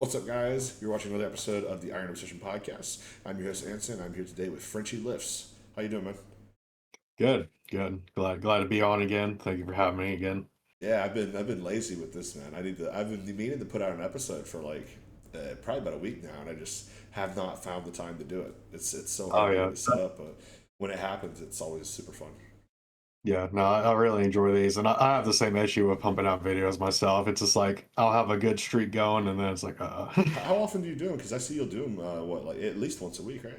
What's up, guys? You're watching another episode of the Iron Nutrition podcast. I'm your host Anson. I'm here today with Frenchie Lifts. How you doing, man? Good, good. Glad to be on again. Thank you for having me again. Yeah, I've been lazy with this, man. I've been meaning to put out an episode for probably about a week now, and I just have not found the time to do it. It's so hard Oh to get yeah, it set up, but when it happens, it's always super fun. yeah. No, I really enjoy these, and I have the same issue with pumping out videos myself. It's just like I'll have a good streak going, and then it's like, How often do you do them? Because I see you'll do them like at least once a week, right?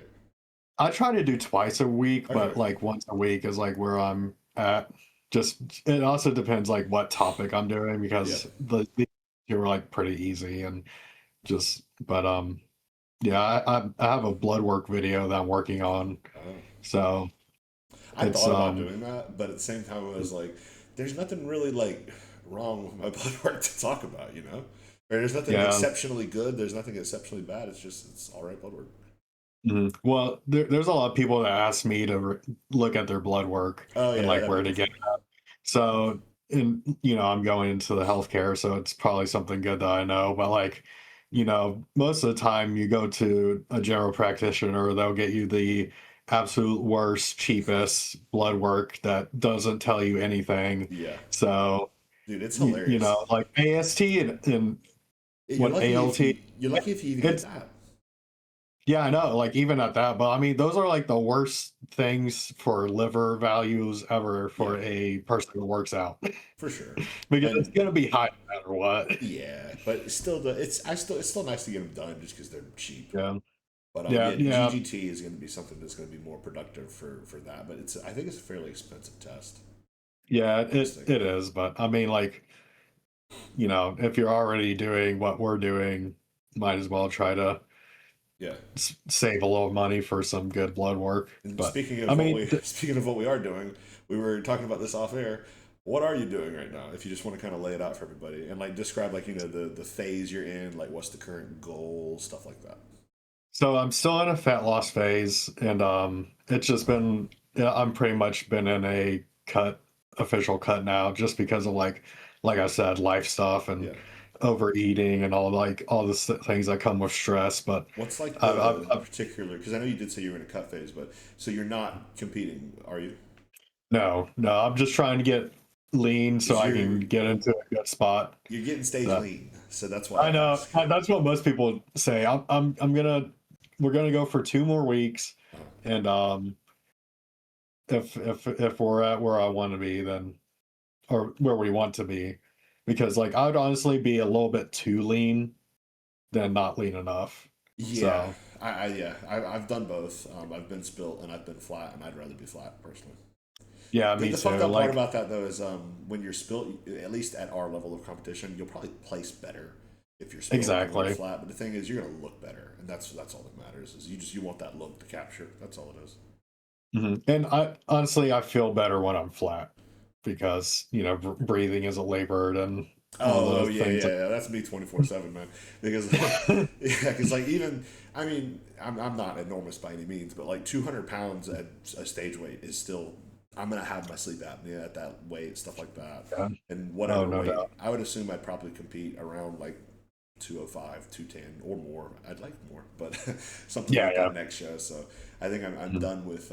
I try to do twice a week, but Okay. like once a week is like where I'm at. Just it also depends like what topic I'm doing Yeah. because the are like pretty easy and just, but yeah, I have a blood work video that I'm working on, Oh. so I it's thought about doing that, but at the same time, I was like, there's nothing really like wrong with my blood work to talk about, you know? Or there's nothing yeah. exceptionally good. There's nothing exceptionally bad. It's all right blood work. Mhm. Well, there's a lot of people that ask me to look at their blood work Oh and yeah, like that'd be where to get different. it. So, and I'm going into the healthcare, so it's probably something good that I know. But like, most of the time you go to a general practitioner, they'll get you the absolute worst, cheapest blood work that doesn't tell you anything. Yeah, So, dude, it's hilarious. like AST and You're what lucky if ALT. you even get It's that. Yeah, I know, like, even at that, but I mean, those are like the worst things for liver values ever Yeah, for a person who works out for sure. because it's And gonna be high no matter what. yeah, but it's still it's still nice to get them done just because they're cheap. Yeah, But yeah, yeah, yeah, GGT is going to be something that's going to be more productive for that. But I think it's a fairly expensive test. yeah, I was it thinking. is, but I mean, like, if you're already doing what we're doing, might as well try to Yeah. save a little money for some good blood work. And But speaking I of what mean, we speaking of what we are doing, we were talking about this off air. What are you doing right now? If you just want to kind of lay it out for everybody and like describe like the phase you're in, like what's the current goal, stuff like that. so I'm still in a fat loss phase, and it's just been, yeah, I'm pretty much been in a official cut now, just because of like I said, life stuff and Yeah. overeating and all the things that come with stress. But What's like I've, the I've particular? Because I know you did say you were in a cut phase, but so you're not competing, are you? no, no, I'm just trying to get lean so Because I can get into a good spot. you're getting stage So lean, so that's why I I know ask. that's what most people say. I'm gonna we're gonna go for 2 more weeks, Uh, and if we're at where I want to be, then or where we want to be, because like I would honestly be a little bit too lean than not lean enough. yeah, So I've done both. I've been spilt and I've been flat, and I'd rather be flat personally. yeah, The, me the fucked too. up part Like about that though is when you're spilt, at least at our level of competition, you'll probably place better if you're spilt than when you're exactly. flat. But the thing is, you're gonna look better, and that's all that matters. Is you want that look to capture. That's all it is. And I honestly I feel better when I'm flat because breathing is a labored and all Oh those yeah, things. yeah, yeah. That's me 24/7, man. Because yeah, because like even I mean I'm not enormous by any means, but like 200 pounds at a stage weight is still I'm gonna have my sleep apnea at that weight, stuff like that, Yeah. and Oh, whatever no weight. doubt. I would assume I'd probably compete around like 205, 210 or more. I'd like more, but something Yeah, like yeah. that next show. So I think I'm Mhm. done with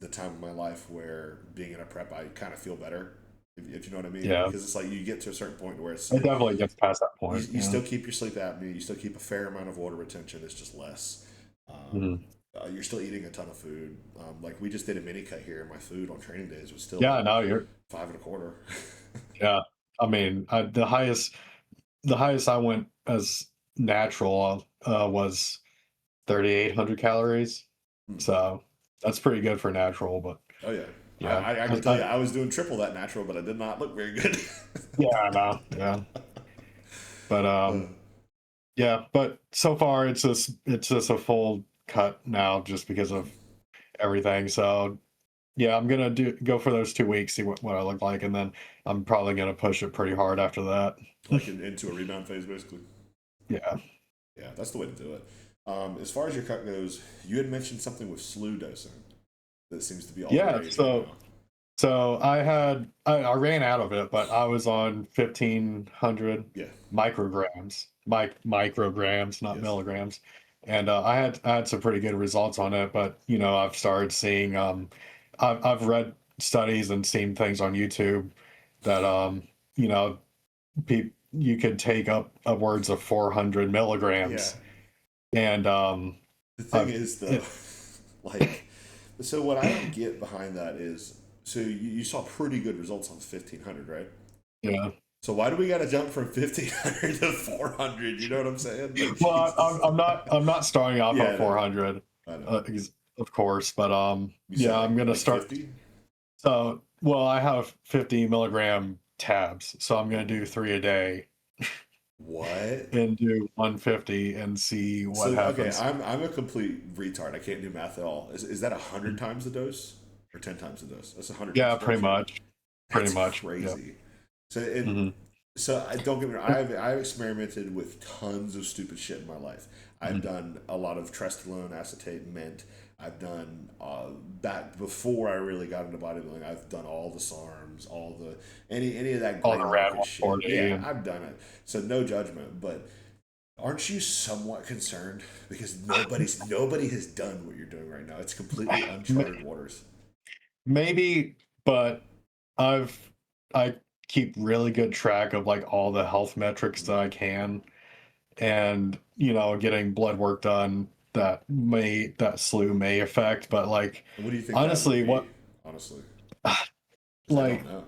the time of my life where being in a prep, I kind of feel better, if you know what I mean. Yeah. Because it's like you get to a certain point where It definitely gets past that point. you Yeah. still keep your sleep apnea, you still keep a fair amount of water retention. It's just less. Mhm. You're still eating a ton of food. Like we just did a mini cut here, and my food on training days was still Yeah, like no, you're five and a quarter. yeah. I mean, the highest I went as natural was 3,800 calories. Hmm. So that's pretty good for natural, but Oh yeah, yeah. I can tell you, I was doing triple that natural, but I did not look very good. Yeah, I know. Yeah. But Uh, yeah, but so far it's just a full cut now just because of everything. So yeah, I'm gonna go for those 2 weeks, see what I look like, and then I'm probably gonna push it pretty hard after that. like into a rebound phase, basically. Yeah. Yeah, that's the way to do it. As far as your cut goes, you had mentioned something with SLU dosing that seems to be all the Yeah. rage right So now. so I ran out of it, but I was on 1,500 Yeah, micrograms. micrograms, not Yes. milligrams. And I had some pretty good results on it, but you know, I've started seeing I've read studies and seen things on YouTube that you know, you could take up upwards of 400 Yeah. milligrams, and The thing I've is, though, it, like, so what I don't get behind that is, so you saw pretty good results on 1500, right? yeah. So why do we got to jump from 1500 to 400? You know what I'm saying? Like, Well, Jesus. I'm not starting off Yeah, at I know. 400, I know. of course, but You yeah, said I'm gonna like start. 50? So, well, I have 50 milligram tabs, so I'm gonna do Ooh. 3 a day What? and do 150 and see So what okay, happens. I'm a complete retard. I can't do math at all. Is that 100 Mm. times the dose or 10 times the dose? That's 100 times Yeah, the dose, right? pretty That's much. Yeah. crazy. So and Hmm. so I don't get me wrong. I've experimented with tons of stupid shit in my life. I've Hmm. done a lot of trestolone, acetate, mint. I've done back before I really got into bodybuilding. I've done all the SARMs, all the any of that All gray the rad market shit. 140 Yeah, and I've done it. So no judgment, but aren't you somewhat concerned because nobody has done what you're doing right now? It's completely uncharted waters. maybe, but I've I keep really good track of like all the health metrics that I can, and you know, getting blood work done that SLU may affect, but like And what do you think that would honestly, be? what Honestly, because I don't like know.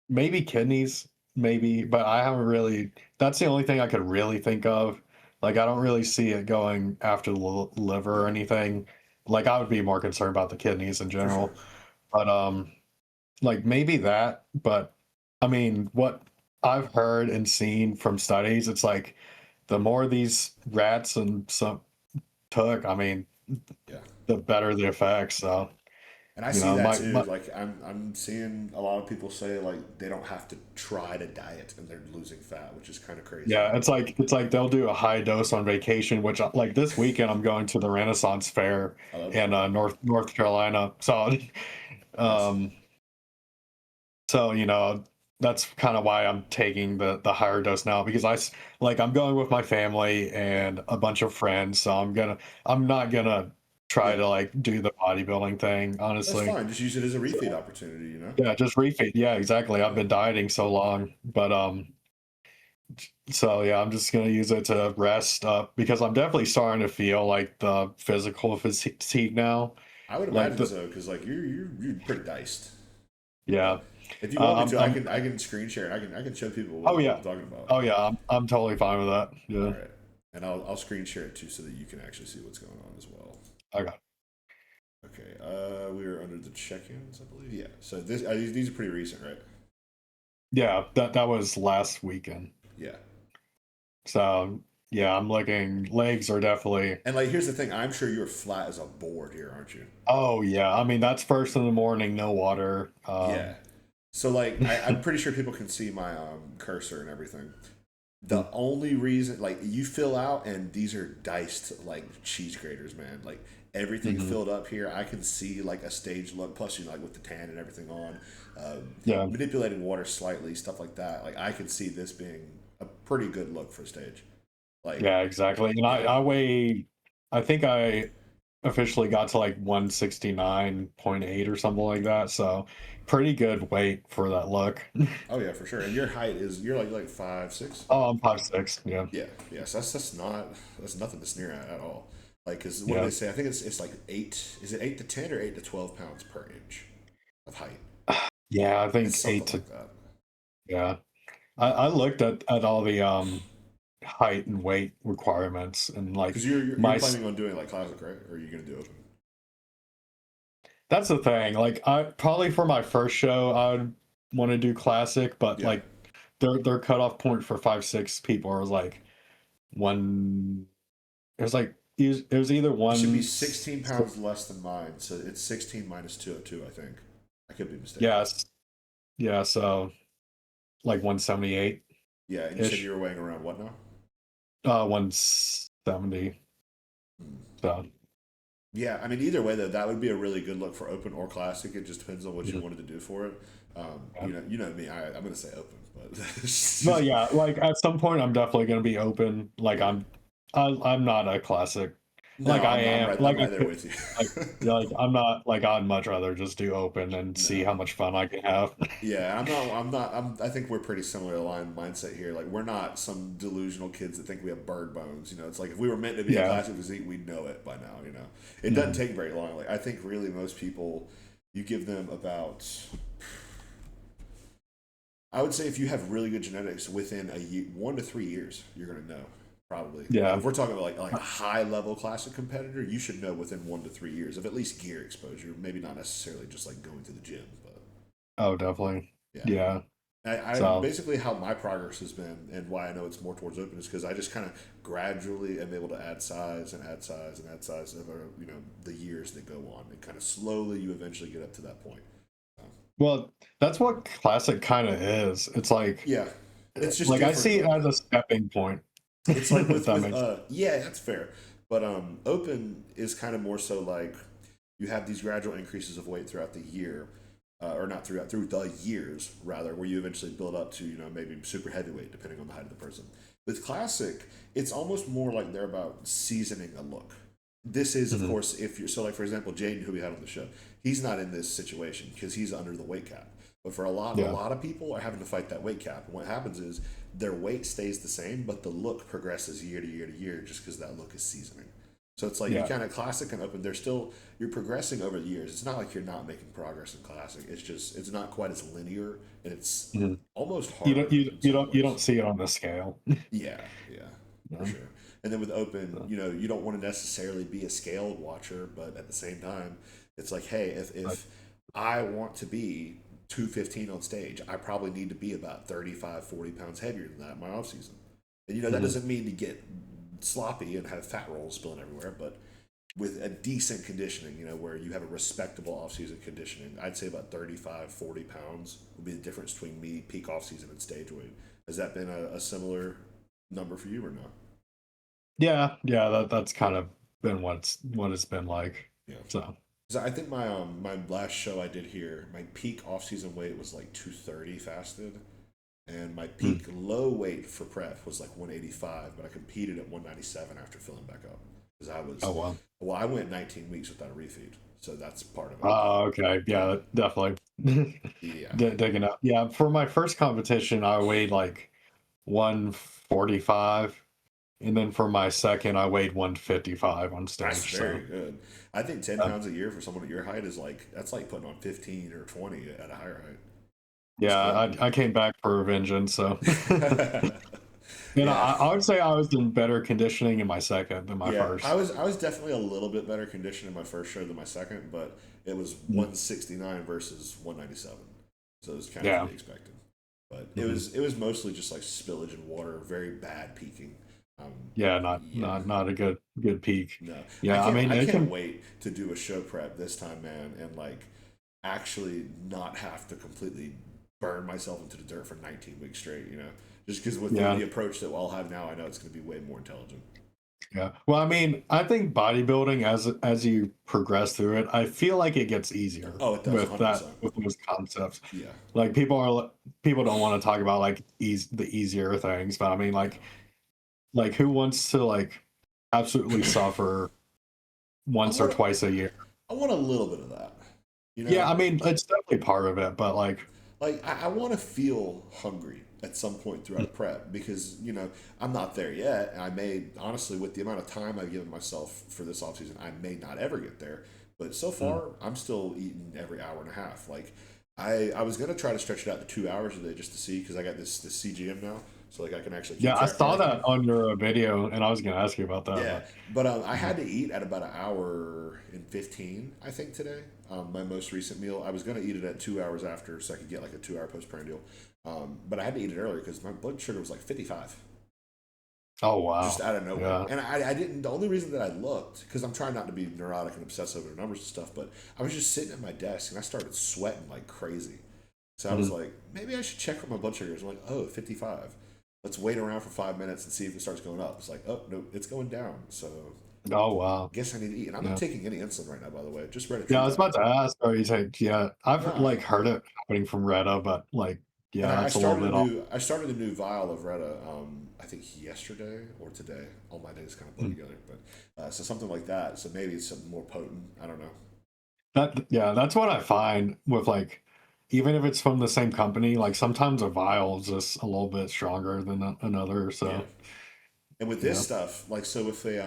maybe kidneys, maybe, but I haven't really. That's the only thing I could really think of. Like, I don't really see it going after the liver or Yeah, anything. Like, I would be more concerned about the kidneys in for sure. general. But like maybe that. But I mean, what I've heard and seen from studies, it's like the more these rats and some took, I mean, Yeah. the better the effects. So, And I you see know, that my, too. my Like I'm seeing a lot of people say like they don't have to try to diet and they're losing fat, which is kind of crazy. Yeah, it's like they'll do a high dose on vacation, which like this weekend I'm going to the Renaissance Fair Oh, that'd be in cool. North Carolina. So Nice. um so you know, that's kind of why I'm taking the higher dose now, because like I'm going with my family and a bunch of friends, so I'm not gonna try Yeah, to like do the bodybuilding thing, that's honestly. fine. Just use it as a refeed So opportunity. You know. yeah, just refeed. Yeah, exactly. I've Yeah. been dieting so long, but so yeah, I'm just gonna use it to rest up because I'm definitely starting to feel like the physical fatigue now. I would Like imagine the so because like you're pretty diced. yeah, But if you want me to, I'm I can screen share. I can show people oh what yeah, I'm talking about. oh yeah, I'm totally fine with that. All Yeah, right, and I'll screen share it too so that you can actually see what's going on as well. I got Okay, we were under the check-ins, I believe. Yeah. So this these are pretty recent, right? yeah. That was last weekend. Yeah. So yeah, I'm looking. Legs are definitely. And like, here's the thing. I'm sure you're flat as a board here, aren't you? Oh yeah, I mean that's first in the morning, no water. Yeah. So like, I'm pretty sure people can see my cursor and everything. The only reason, like, you fill out, and these are diced like cheese graters, man. Like everything Mhm. filled up here, I can see like a stage look. Plus, you know, like with the tan and everything on, Yeah, manipulating water slightly, stuff like that. Like I could see this being a pretty good look for stage. Like, yeah, exactly. And yeah. I weigh. I think I officially got to like 169.8 or something like that. So pretty good weight for that look. Oh yeah, for sure. And your height is you're like 5'6". Oh, I'm 5'6". Yeah. Yeah, yes, that's nothing to sneer at all. Like, cause what do they Yeah. say? I think it's like eight. Is it 8 to 10 or 8 to 12 pounds per inch of height? Yeah, I It's think something eight to like that. yeah. I looked at all the height and weight requirements and like Because you're my planning on doing like classic, right? Or are you gonna do open? that's the thing. Like I probably for my first show I would want to do classic, but Yeah, like their cutoff point for 5'6" people was like one it was like it was either it should be one 16 pounds less than mine, so it's 16 minus 202. I think I could be mistaken. yes. Yeah, so like 178 Yeah, and you said you ish. were weighing around what now? 170. Hmm. So Yeah, I mean, either way though, that would be a really good look for open or classic. It just depends on what you mhm. wanted to do for it. You know me. I'm gonna say open, but Well, yeah, like at some point I'm definitely gonna be open. Like yeah. I'm not a classic. No, Like I I'm am right. I'm like I right there could with you. like yeah, like I'm not like I'd much rather just do open and see No. how much fun I can have. Yeah, I'm not. I'm not. I think we're pretty similar aligned mindset here. Like we're not some delusional kids that think we have bird bones. You know, it's like if we were meant to be a Yeah. classic physique, we'd know it by now. You know, it doesn't Mhm. take very long. Like I think really most people, you give them about. I would say if you have really good genetics within a year, 1 to 3 years, you're gonna know probably. Like Yeah. if we're talking about like a high level classic competitor, you should know within 1 to 3 years of at least gear exposure. Maybe not necessarily just like going to the gym, but Oh, definitely. yeah. Yeah. I So basically how my progress has been and why I know it's more towards open is because I just kind of gradually am able to add size and add size and add size over the years that go on and kind of slowly you eventually get up to that point. Um, well, that's what classic kind of is. It's yeah, it's just like I different. see it as a stepping point. It's like If with that makes yeah, that's fair, but open is kind of more so like you have these gradual increases of weight throughout the year. Or not through the years rather, where you eventually build up to maybe super heavyweight depending on the height of the person. With classic, it's almost more like they're about seasoning a look. This is, of Mhm. course, if you're so like for example, Jaden, who we had on the show, he's not in this situation because he's under the weight cap. But for a Yeah. lot of people are having to fight that weight cap. And what happens is their weight stays the same, but the look progresses year to year to year just because that look is seasoning. So it's like you Yeah. kind of classic and open. They're still you're progressing over the years. It's not like you're not making progress in classic. It's just it's not quite as linear and it's Mhm. almost You don't harder you in you some don't you ways. don't see it on the scale. Yeah, yeah, for Yeah. sure. And then with open, So, you don't want to necessarily be a scaled watcher, but at the same time, it's like, hey, like, if I want to be 215 on stage, I probably need to be about 35, 40 pounds heavier than that in my off season. And that mhm. doesn't mean to get sloppy and have fat rolls spilling everywhere, but with a decent conditioning, where you have a respectable off-season conditioning, I'd say about 35, 40 pounds would be the difference between me peak off-season and stage weight. Has that been a similar number for you or no? Yeah, yeah, that's kind of been what it's been like. Yeah. So, So I think my last show I did here, my peak off-season weight was like 230 fasted, and my mm. peak low weight for prep was like 185, but I competed at 197 after filling back up because Oh well. I went 19 weeks without a refeed, so that's part of it. Oh, okay. Yeah, Yeah, definitely. yeah. Digging up. Yeah, for my first competition, I weighed like 145, and then for my second, I weighed 155 on That's stage. very So, good. I think 10 uh, pounds a year for someone at your height is that's like putting on 15 or 20 at a higher height. That's yeah, good. I came back for a vengeance. So, and Yeah. I would say I was in better conditioning in my second than my Yeah, first. I was definitely a little bit better conditioned in my first show than my second, but it was Mhm. 169 versus 197, so it was kind of to Yeah. be expected. But Mhm. it was mostly just like spillage and water, very bad peaking. Yeah, Yeah, not a good peak. no, Yeah, I mean I it can't can. wait to do a show prep this time, man, and like actually not have to completely burn myself into the dirt for 19 weeks straight. Just because with Yeah, the approach that I'll have now, I know it's going to be way more intelligent. yeah. Well, I mean, I think bodybuilding as you progress through it, I feel like it gets easier Oh, it does with that 100%. with those concepts. Yeah, Like people don't want to talk about like the easier things, but I mean yeah. like who wants to like absolutely suffer I once or want to. twice a year? I want a little bit of that. You Yeah, know, I mean, it's definitely part of it, but like, like I want to feel hungry at some point throughout a prep because I'm not there yet. And I may honestly, with the amount of time I've given myself for this off season, I may not ever get there. But so mm. far, I'm still eating every hour and a half. Like I was gonna try to stretch it out to 2 hours a day just to see because I got this CGM now, so like I can actually keep Yeah, I track of saw everything. that on your video, and I was gonna ask you about that, Yeah, but but I mhm. had to eat at about an hour and 15, I think, today. My most recent meal. I was going to eat it at 2 hours after so I could get like a 2 hour postprandial. But I had to eat it earlier because my blood sugar was like 55 Oh just wow, out of nowhere. yeah, And I didn't, the only reason that I looked, because I'm trying not to be neurotic and obsess over the numbers and stuff, but I was just sitting at my desk and I started sweating like crazy. So I was mhm. like, maybe I should check what my blood sugar is. I'm like, oh, 55. let's wait around for 5 minutes and see if it starts going up. It's like, oh no, it's going down. So Oh wow. guess I need to eat. And I'm not Yeah. taking any insulin right now, by the way. Just read a Yeah, true I was diet. about to ask, are you take, yeah, I've Nah. like heard it happening from Retta, but like, And yeah, it's a little bit off. I started a new vial of Retta. I think yesterday or today. All my days kind of blur Mm. together, but so something like that. So maybe it's something more potent. I don't know. That, yeah, that's what I find with like, even if it's from the same company, like sometimes a vial is just a little bit stronger than another. Yeah. So, And with this yeah. stuff, like so, if they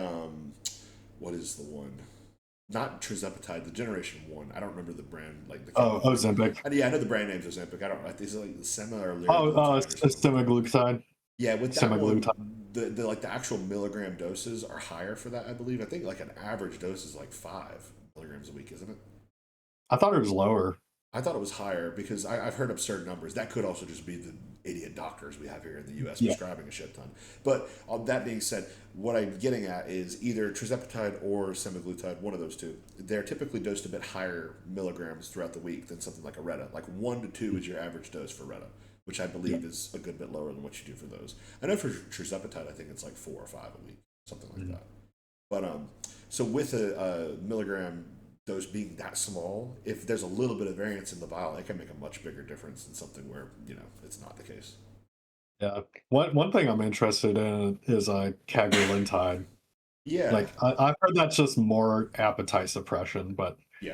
what is the one? Not Trizepatide, the Generation One. I don't remember the brand, like the Oh, chemical. Ozempic. And yeah, I know the brand name's Ozempic. I don't know. These are like the similar Oh, liraglutide or it's something like that. semaglutide. Yeah, with that one, Semaglutide. the like the actual milligram doses are higher for that. I believe. I think like an average dose is like 5 milligrams a week, isn't it? I thought it was lower. I thought it was higher because I've heard absurd numbers. That could also just be the idiot doctors we have here in the U.S. Yeah. prescribing a shit ton. But that being said, what I'm getting at is either tirzepatide or semaglutide, one of those two. They're typically dosed a bit higher milligrams throughout the week than something like a Retta. Like 1 to 2 is your average dose for Retta, which I Yeah. believe is a good bit lower than what you do for those. I know for tirzepatide, I think it's like 4 or 5 a week, something like Mhm. that. But so with a milligram dose being that small, if there's a little bit of variance in the vial, it can make a much bigger difference than something where it's not the case. Yeah. One thing I'm interested in is cagrilintide. Yeah, Like I've heard that's just more appetite suppression, but yeah.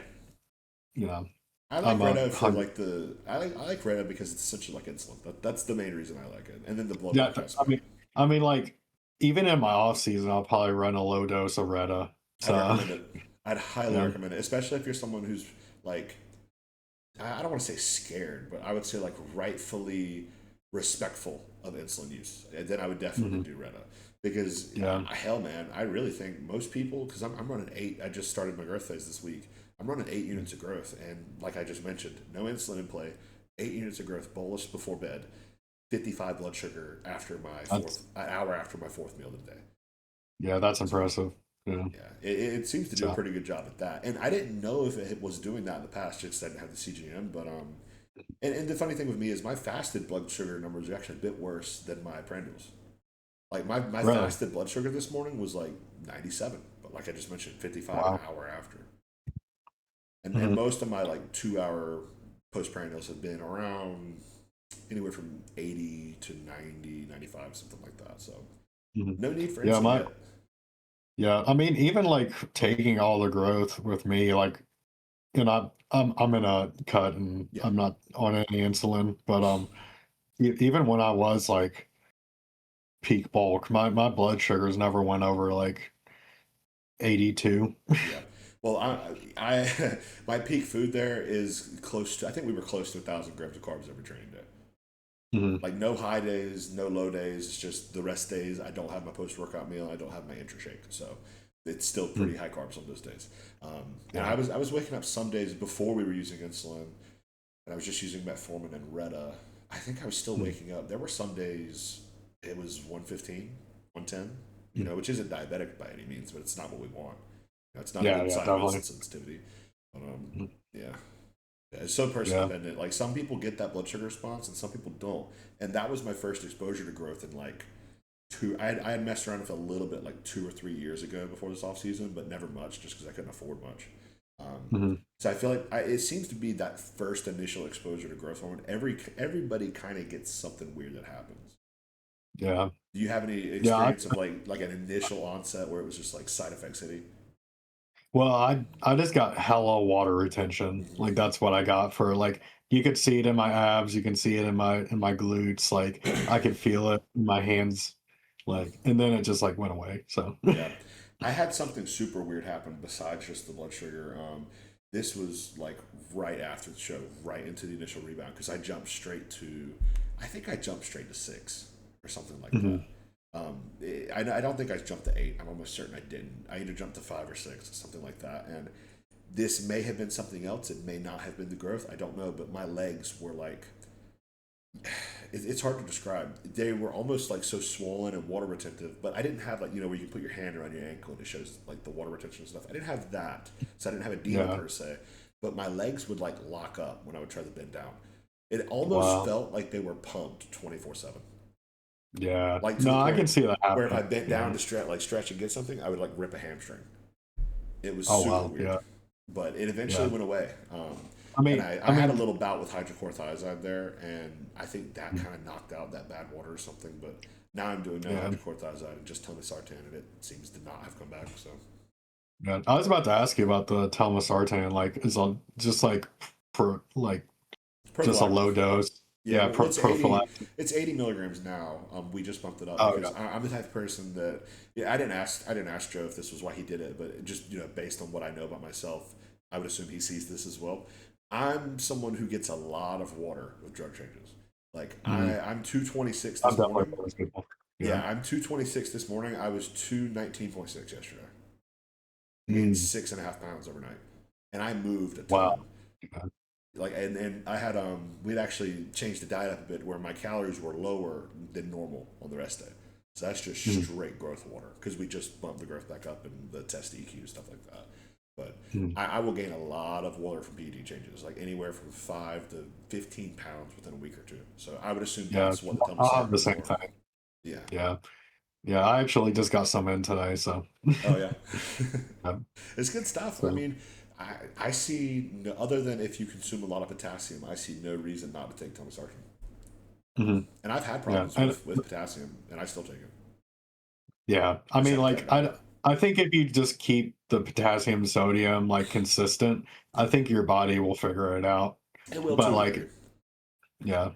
you know, I like I'm a Retta for hundred. like I like Retta because it's essentially like insulin. That's the main reason I like it, and then the blood Yeah, work aspect. I mean, like even in my off season, I'll probably run a low dose of Retta. I'd So recommend it. I'd highly yeah. recommend it, especially if you're someone who's like I don't want to say scared, but I would say like rightfully respectful of insulin use. And then I would definitely Hmm. do Retta because Yeah. hell, man, I really think most people because I'm running 8. I just started my growth phase this week. I'm running 8 units of growth, and like I just mentioned, no insulin in play. 8 units of growth, bolus before bed, 55 blood sugar after my That's fourth an hour after my fourth meal of the day. yeah, that's So impressive. Yeah. yeah, it seems to do a So pretty good job at that. And I didn't know if it was doing that in the past, just 'cause I didn't have the CGM. But and the funny thing with me is my fasted blood sugar numbers are actually a bit worse than my prandials. Like my really, fasted blood sugar this morning was like 97, but like I just mentioned, 55 an wow. hour after. And Hmm. most of my like 2 hour postprandials have been around anywhere from 80 to 90, 95, something like that. So Hmm. no need for Yeah, insulin my yet. yeah. I mean, even like taking all the growth with me, like I'm in a cut and Yeah. I'm not on any insulin, but even when I was like peak bulk, my blood sugars never went over like 82. Yeah. Well, I my peak food there is close to. I think we were close to 1,000 grams of carbs every training day. Hmm. Like no high days, no low days. It's just the rest days. I don't have my post workout meal. I don't have my intra shake. So it's still pretty high carbs on those days. And Yeah. I was waking up some days before we were using insulin, and I was just using metformin and Retta. I think I was still Mm, waking up. There were some days it was 115, 110. mm. Which isn't diabetic by any means, but it's not what we want. It's not a Yeah, good yeah, sign of insulin definitely. sensitivity. But Mm. yeah. Yeah, it's so person Yeah. dependent. Like some people get that blood sugar response and some people don't. And that was my first exposure to growth in like I had messed around with it a little bit like 2 or 3 years ago before this off season, but never much just because I couldn't afford much. Hmm. So I feel like it seems to be that first initial exposure to growth hormone. Everybody kind of gets something weird that happens. Yeah. Do you have any Yeah. experience of like an initial onset where it was just like side effect city? Well, I just got hella water retention. Like that's what I got for like you could see it in my abs, you can see it in my glutes, like I could feel it in my hands, like and then it just like went away. So Yeah. I had something super weird happen besides just the blood sugar. This was like right after the show, right into the initial rebound, because I think I jumped straight to 6 or something like Mhm. that. I don't think I jumped to 8. I'm almost certain I didn't. I either jumped to 5 or 6, something like that. And this may have been something else. It may not have been the growth. I don't know. But my legs were like it's hard to describe. They were almost like so swollen and water retentive, but I didn't have like where you can put your hand around your ankle and it shows like the water retention and stuff. I didn't have that, so I didn't have edema Yeah. per se. But my legs would like lock up when I would try to bend down. It almost Wow. felt like they were pumped 24/7. Yeah. Like to the No, I point can see that where if I happening. bent down Yeah. to stretch and get something, I would like rip a hamstring. It was Oh super wow. weird, Yeah. but it eventually Yeah. went away. I And mean, I I had a mean, little bout with hydrochlorothiazide there, and I think that kind of knocked out that bad water or something. But now I'm doing no yeah. hydrochlorothiazide and just telmisartan, and it seems to not have come back. So Yeah. I was about to ask you about the telmisartan. Like, is on just like for like just a prophylactic. low dose? Yeah, Yeah. well, it's 80. Prophylactic. It's 80 milligrams now. We just bumped it up Oh because yeah. I'm the type of person that yeah. I didn't ask Joe if this was why he did it, but it just based on what I know about myself, I would assume he sees this as well. I'm someone who gets a lot of water with drug changes. Like Mhm. I'm 226 I'm this definitely morning. one of those people. Yeah. Yeah, I'm 226 this morning. I was 219.6 yesterday. I gained Mm. 6.5 pounds overnight, and I moved a ton. Wow. Yeah. Like and I had we'd actually changed the diet up a bit where my calories were lower than normal on the rest day. So that's just Mm. straight growth water because we just bumped the growth back up and the test EQ stuff like that. But Mm. I will gain a lot of water from PED changes, like anywhere from 5 to 15 pounds within a week or two. So I would assume Yeah. that's what the I'll have telmisartan the is same for. thing. Yeah. Yeah. Yeah. I actually just got some in today, so. Oh yeah. Yeah. It's good stuff. I So. mean, I see no, other than if you consume a lot of potassium, I see no reason not to take telmisartan. Mhm. And I've had Yeah. problems And with potassium, and I still take it. yeah, I I just mean, haven't cut like it down yet. I think if you just keep the potassium sodium like consistent, I think your body will figure it out. It will But to a degree. like, yeah,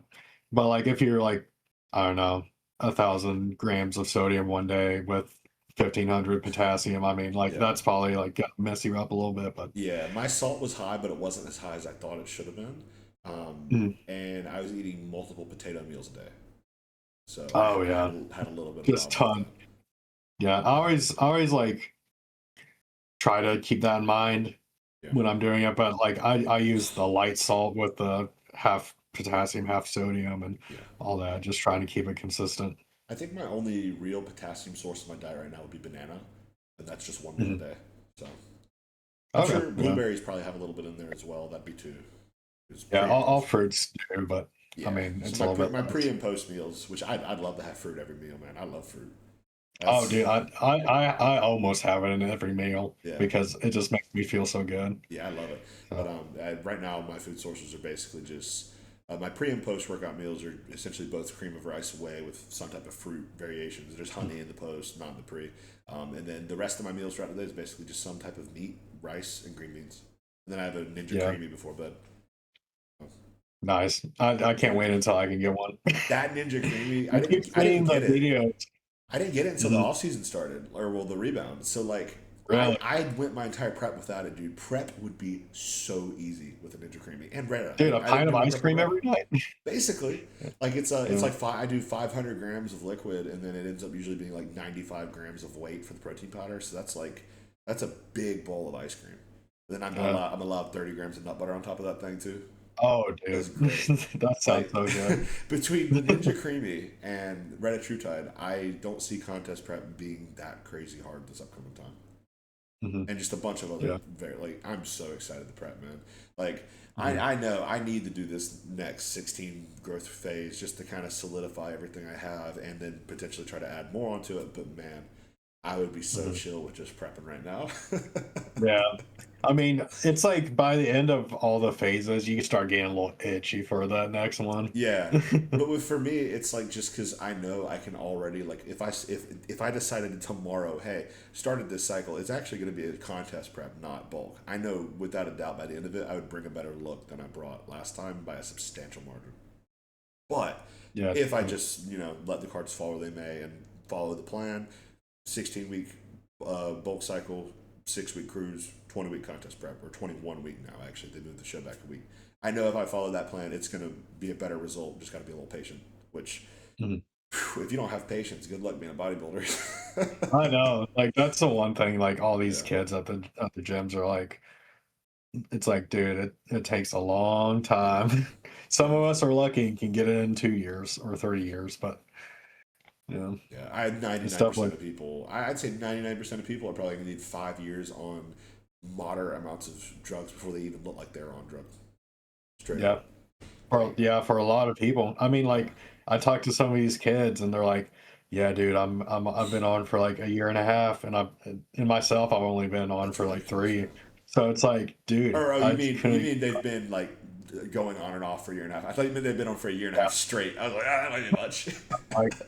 but like if you're like, I don't know, 1,000 grams of sodium one day with 1,500 potassium, I mean, like Yeah. that's probably like gonna mess you up a little bit. But Yeah. My salt was high, but it wasn't as high as I thought it should have been. mm, And I was eating multiple potato meals a day. So oh yeah, had a little bit of just problem with ton. that. Yeah, I always like try to keep that in mind Yeah. when I'm doing it, but like I use the light salt with the half potassium, half sodium, and Yeah. all that, just trying to keep it consistent. I think my only real potassium source in my diet right now would be banana, and that's just one meal a Mhm. day. So I'm Okay, sure yeah, blueberries probably have a little bit in there as well. That'd be two. It's yeah, pre and all post. fruits do, but I Yeah. mean So it's a little bit my pre less. and post meals, which I'd love to have fruit every meal, man. I love fruit. Oh, That's dude, I almost have it in every meal yeah, because it just makes me feel so good. yeah, I love it. But So, right now my food sources are basically just my pre and post workout meals are essentially both cream of rice away with some type of fruit variations. There's honey in the post, not in the pre. And then the rest of my meals throughout the day is basically just some type of meat, rice, and green beans. And then I have a Ninja yeah, Creamy before bed. nice. I can't Yeah, wait until I can get one. that Ninja Creamy, I keep I didn't seeing the get it. videos. I didn't get it until the Mhm. off season started, or well, the rebound. So like, Really, I went my entire prep without it, dude. Prep would be so easy with a Ninja Creamy and Retta. dude, a I didn't pint of do my ice prep at cream all. every night. Basically, like it's Yeah. like I do 500 grams of liquid, and then it ends up usually being like 95 grams of weight for the protein powder. So that's a big bowl of ice cream. Then Yeah. I'm allowed 30 grams of nut butter on top of that thing too. Oh, That's dude, great. that sounds Like so good. between the Ninja Creamy and Reddit True Tide, I don't see contest prep being that crazy hard this upcoming time. Mhm. And just a bunch of other Yeah. very like I'm so excited to prep, man. Like Mhm. I know I need to do this next 16 growth phase just to kind of solidify everything I have and then potentially try to add more onto it. But man, I would be so Mhm. chill with just prepping right now. Yeah. I mean, it's like by the end of all the phases, you start getting a little itchy for that next one. Yeah, but for me, it's like just because I know I can already like if I decided tomorrow, hey, started this cycle, it's actually going to be a contest prep, not bulk. I know without a doubt by the end of it, I would bring a better look than I brought last time by a substantial margin. But Yeah. if I just let the cards fall where they may and follow the plan, 16-week bulk cycle, 6-week cruise, 20-week contest prep, or 21-week now. Actually, they moved the show back a week. I know if I follow that plan, it's going to be a better result. Just got to be a little patient. Which, Mhm. whew, if you don't have patience, good luck being a bodybuilder. I know. Like that's the one thing. Like all these Yeah, kids at the gyms are like, it's like, dude, it takes a long yeah, time. Some yeah. of us are lucky and can get it in 2 years or 30 years, but Yeah, I had it's 99% definitely of people. I'd say 99% of people are probably going to need 5 years on moderate amounts of drugs before they even look like they're on drugs. Straight up. yeah. Like, For a lot of people. I mean, yeah, like I talk to some of these kids and they're like, yeah, dude, I've been on for like a year and a half, and I've in myself I've only been on That's for like ridiculous. three. Yeah. So it's like, dude, Or oh, I you couldn't. mean they've been like going on and off for a year and a half? I thought you meant they've been on for a year and a Yeah, half straight. I was like, ah, that might be much.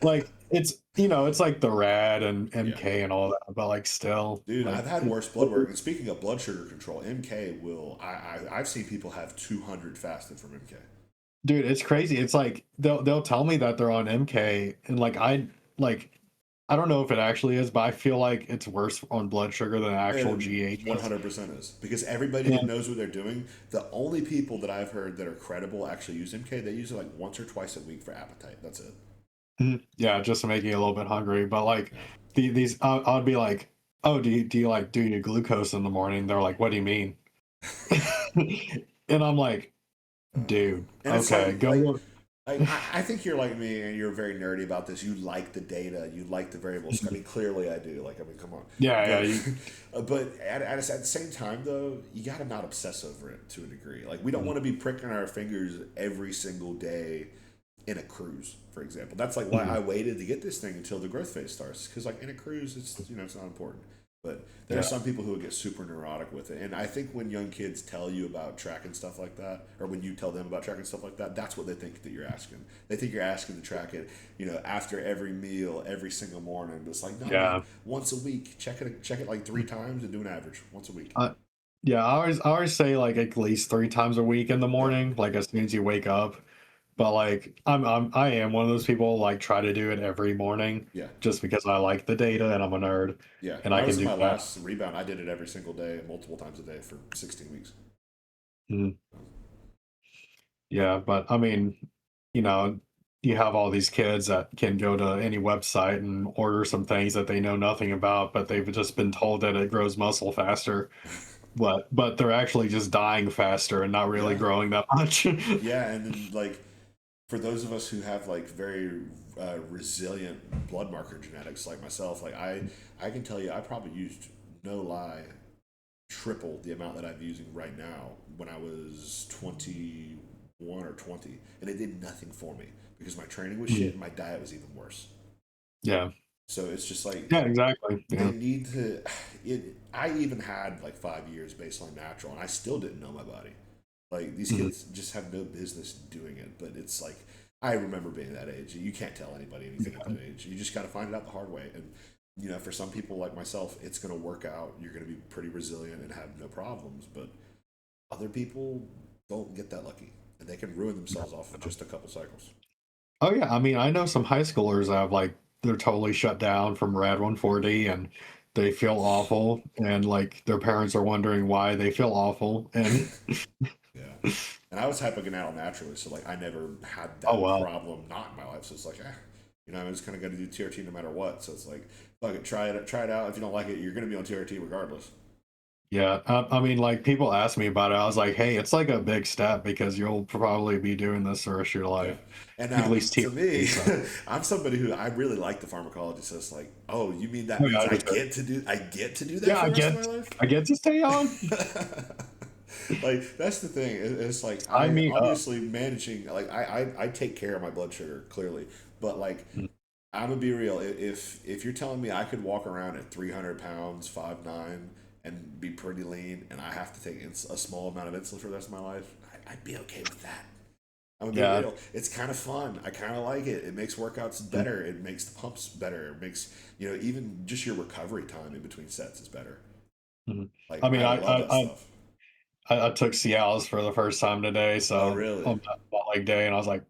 like it's it's like the rad and Yeah. MK and all that, but like still, Dude, like I've had worse blood work. And speaking of blood sugar control, MK will. I've seen people have 200 fasted from MK. dude, it's crazy. It's like they'll tell me that they're on MK, and like I don't know if it actually is, but I feel like it's worse on blood sugar than actual And GH is. 100% is because everybody that And knows what they're doing. The only people that I've heard that are credible actually use MK. They use it like once or twice a week for appetite. That's it. yeah, just to make you a little bit hungry. But like Yeah. these, I'd be like, oh, do you like do your glucose in the morning? They're like, what do you mean? And I'm like, dude, And it's okay, like go look. I think you're like me and you're very nerdy about this. You like the data, you like the variables. I mean, clearly I do. Like, I mean, come on. Yeah, yeah, But but at the same time though, you got to not obsess over it to a degree. Like, we don't want to be pricking our fingers every single day in a cruise, for example. That's like why I waited to get this thing until the growth phase starts. Because like in a cruise, it's it's not important. But there are yeah, some people who would get super neurotic with it. And I think when young kids tell you about tracking stuff like that, or when you tell them about tracking stuff like that, that's what they think that you're asking. They think you're asking to track it, after every meal, every single morning. But it's like, no, man, yeah. once a week. Check it like 3 times and do an average once a week. Yeah, I always say like at least 3 times a week in the Yeah. morning, like as soon as you wake up. But like I am one of those people like try to do it every morning Yeah. just because I like the data and I'm a nerd Yeah. and When I I can was in do my that. last rebound, I did it every single day, multiple times a day for 16 weeks. Mhm. Yeah, but I mean, you know, you have all these kids that can go to any website and order some things that they know nothing about, but they've just been told that it grows muscle faster. But they're actually just dying faster and not really Yeah. growing that much. Yeah. And then, like, for those of us who have like very resilient blood marker genetics like myself, like I can tell you I probably used, no lie, triple the amount that I'm using right now when I was 21 or 20, and it did nothing for me because my training was shit Mhm. and my diet was even worse. Yeah. So it's just like Yeah, exactly. they Yeah. need to. I even had like 5 years baseline natural, and I still didn't know my body. Like, these Mhm. kids just have no business doing it, but it's like I remember being that age. You can't tell anybody anything at that age. You just got to find it out the hard way. And for some people like myself, it's going to work out. You're going to be pretty resilient and have no problems. But other people don't get that lucky, and they can ruin themselves off of just a couple cycles. Oh yeah, I mean, I know some high schoolers that have like they're totally shut down from Rad 140 and they feel awful and like their parents are wondering why they feel awful and Yeah. And I was hypogonadal naturally, so like I never had oh that well. problem not in my life. So it's like, I just kind of got to do TRT no matter what. So it's like, fuck it, try it out. If you don't like it, you're gonna be on TRT regardless. Yeah, I mean, like people ask me about it. I was like, hey, it's like a big step because you'll probably be doing this the rest of your Yeah. life, And at now least to TRT. me, So, I'm somebody who I really like the pharmacology. So it's like, oh, you mean that oh yeah, means I just I get to do that yeah, for the rest of my life? I get to stay on. Like, that's the thing. It's like Sign I me up. obviously managing, like I take care of my blood sugar clearly, but like Mm, I'm gonna be real. If you're telling me I could walk around at 300 pounds, 5'9", and be pretty lean, and I have to take a small amount of insulin for the rest of my life, I'd be okay with that. I'm gonna be Yeah. real. It's kind of fun. I kind of like it. It makes workouts Mm, better. It makes the pumps better. It makes even just your recovery time in between sets is better. mhm. Like, I mean, I love that stuff. I took Cialis for the first time today, Oh, so really? on that leg day, and I was like,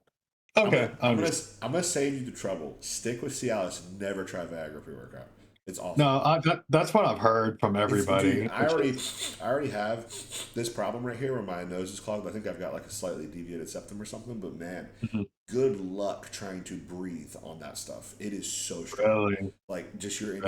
I'm gonna okay, I'm I'm gonna just I'm gonna save you the trouble. Stick with Cialis. Never try Viagra pre-workout. It's awful. no, that's what I've heard from Dude, everybody. It's just I already have this problem right here where my nose is clogged. I think I've got like a slightly deviated septum or something. But man, mhm, good luck trying to breathe on that stuff. It is so strong. really, Like, just really.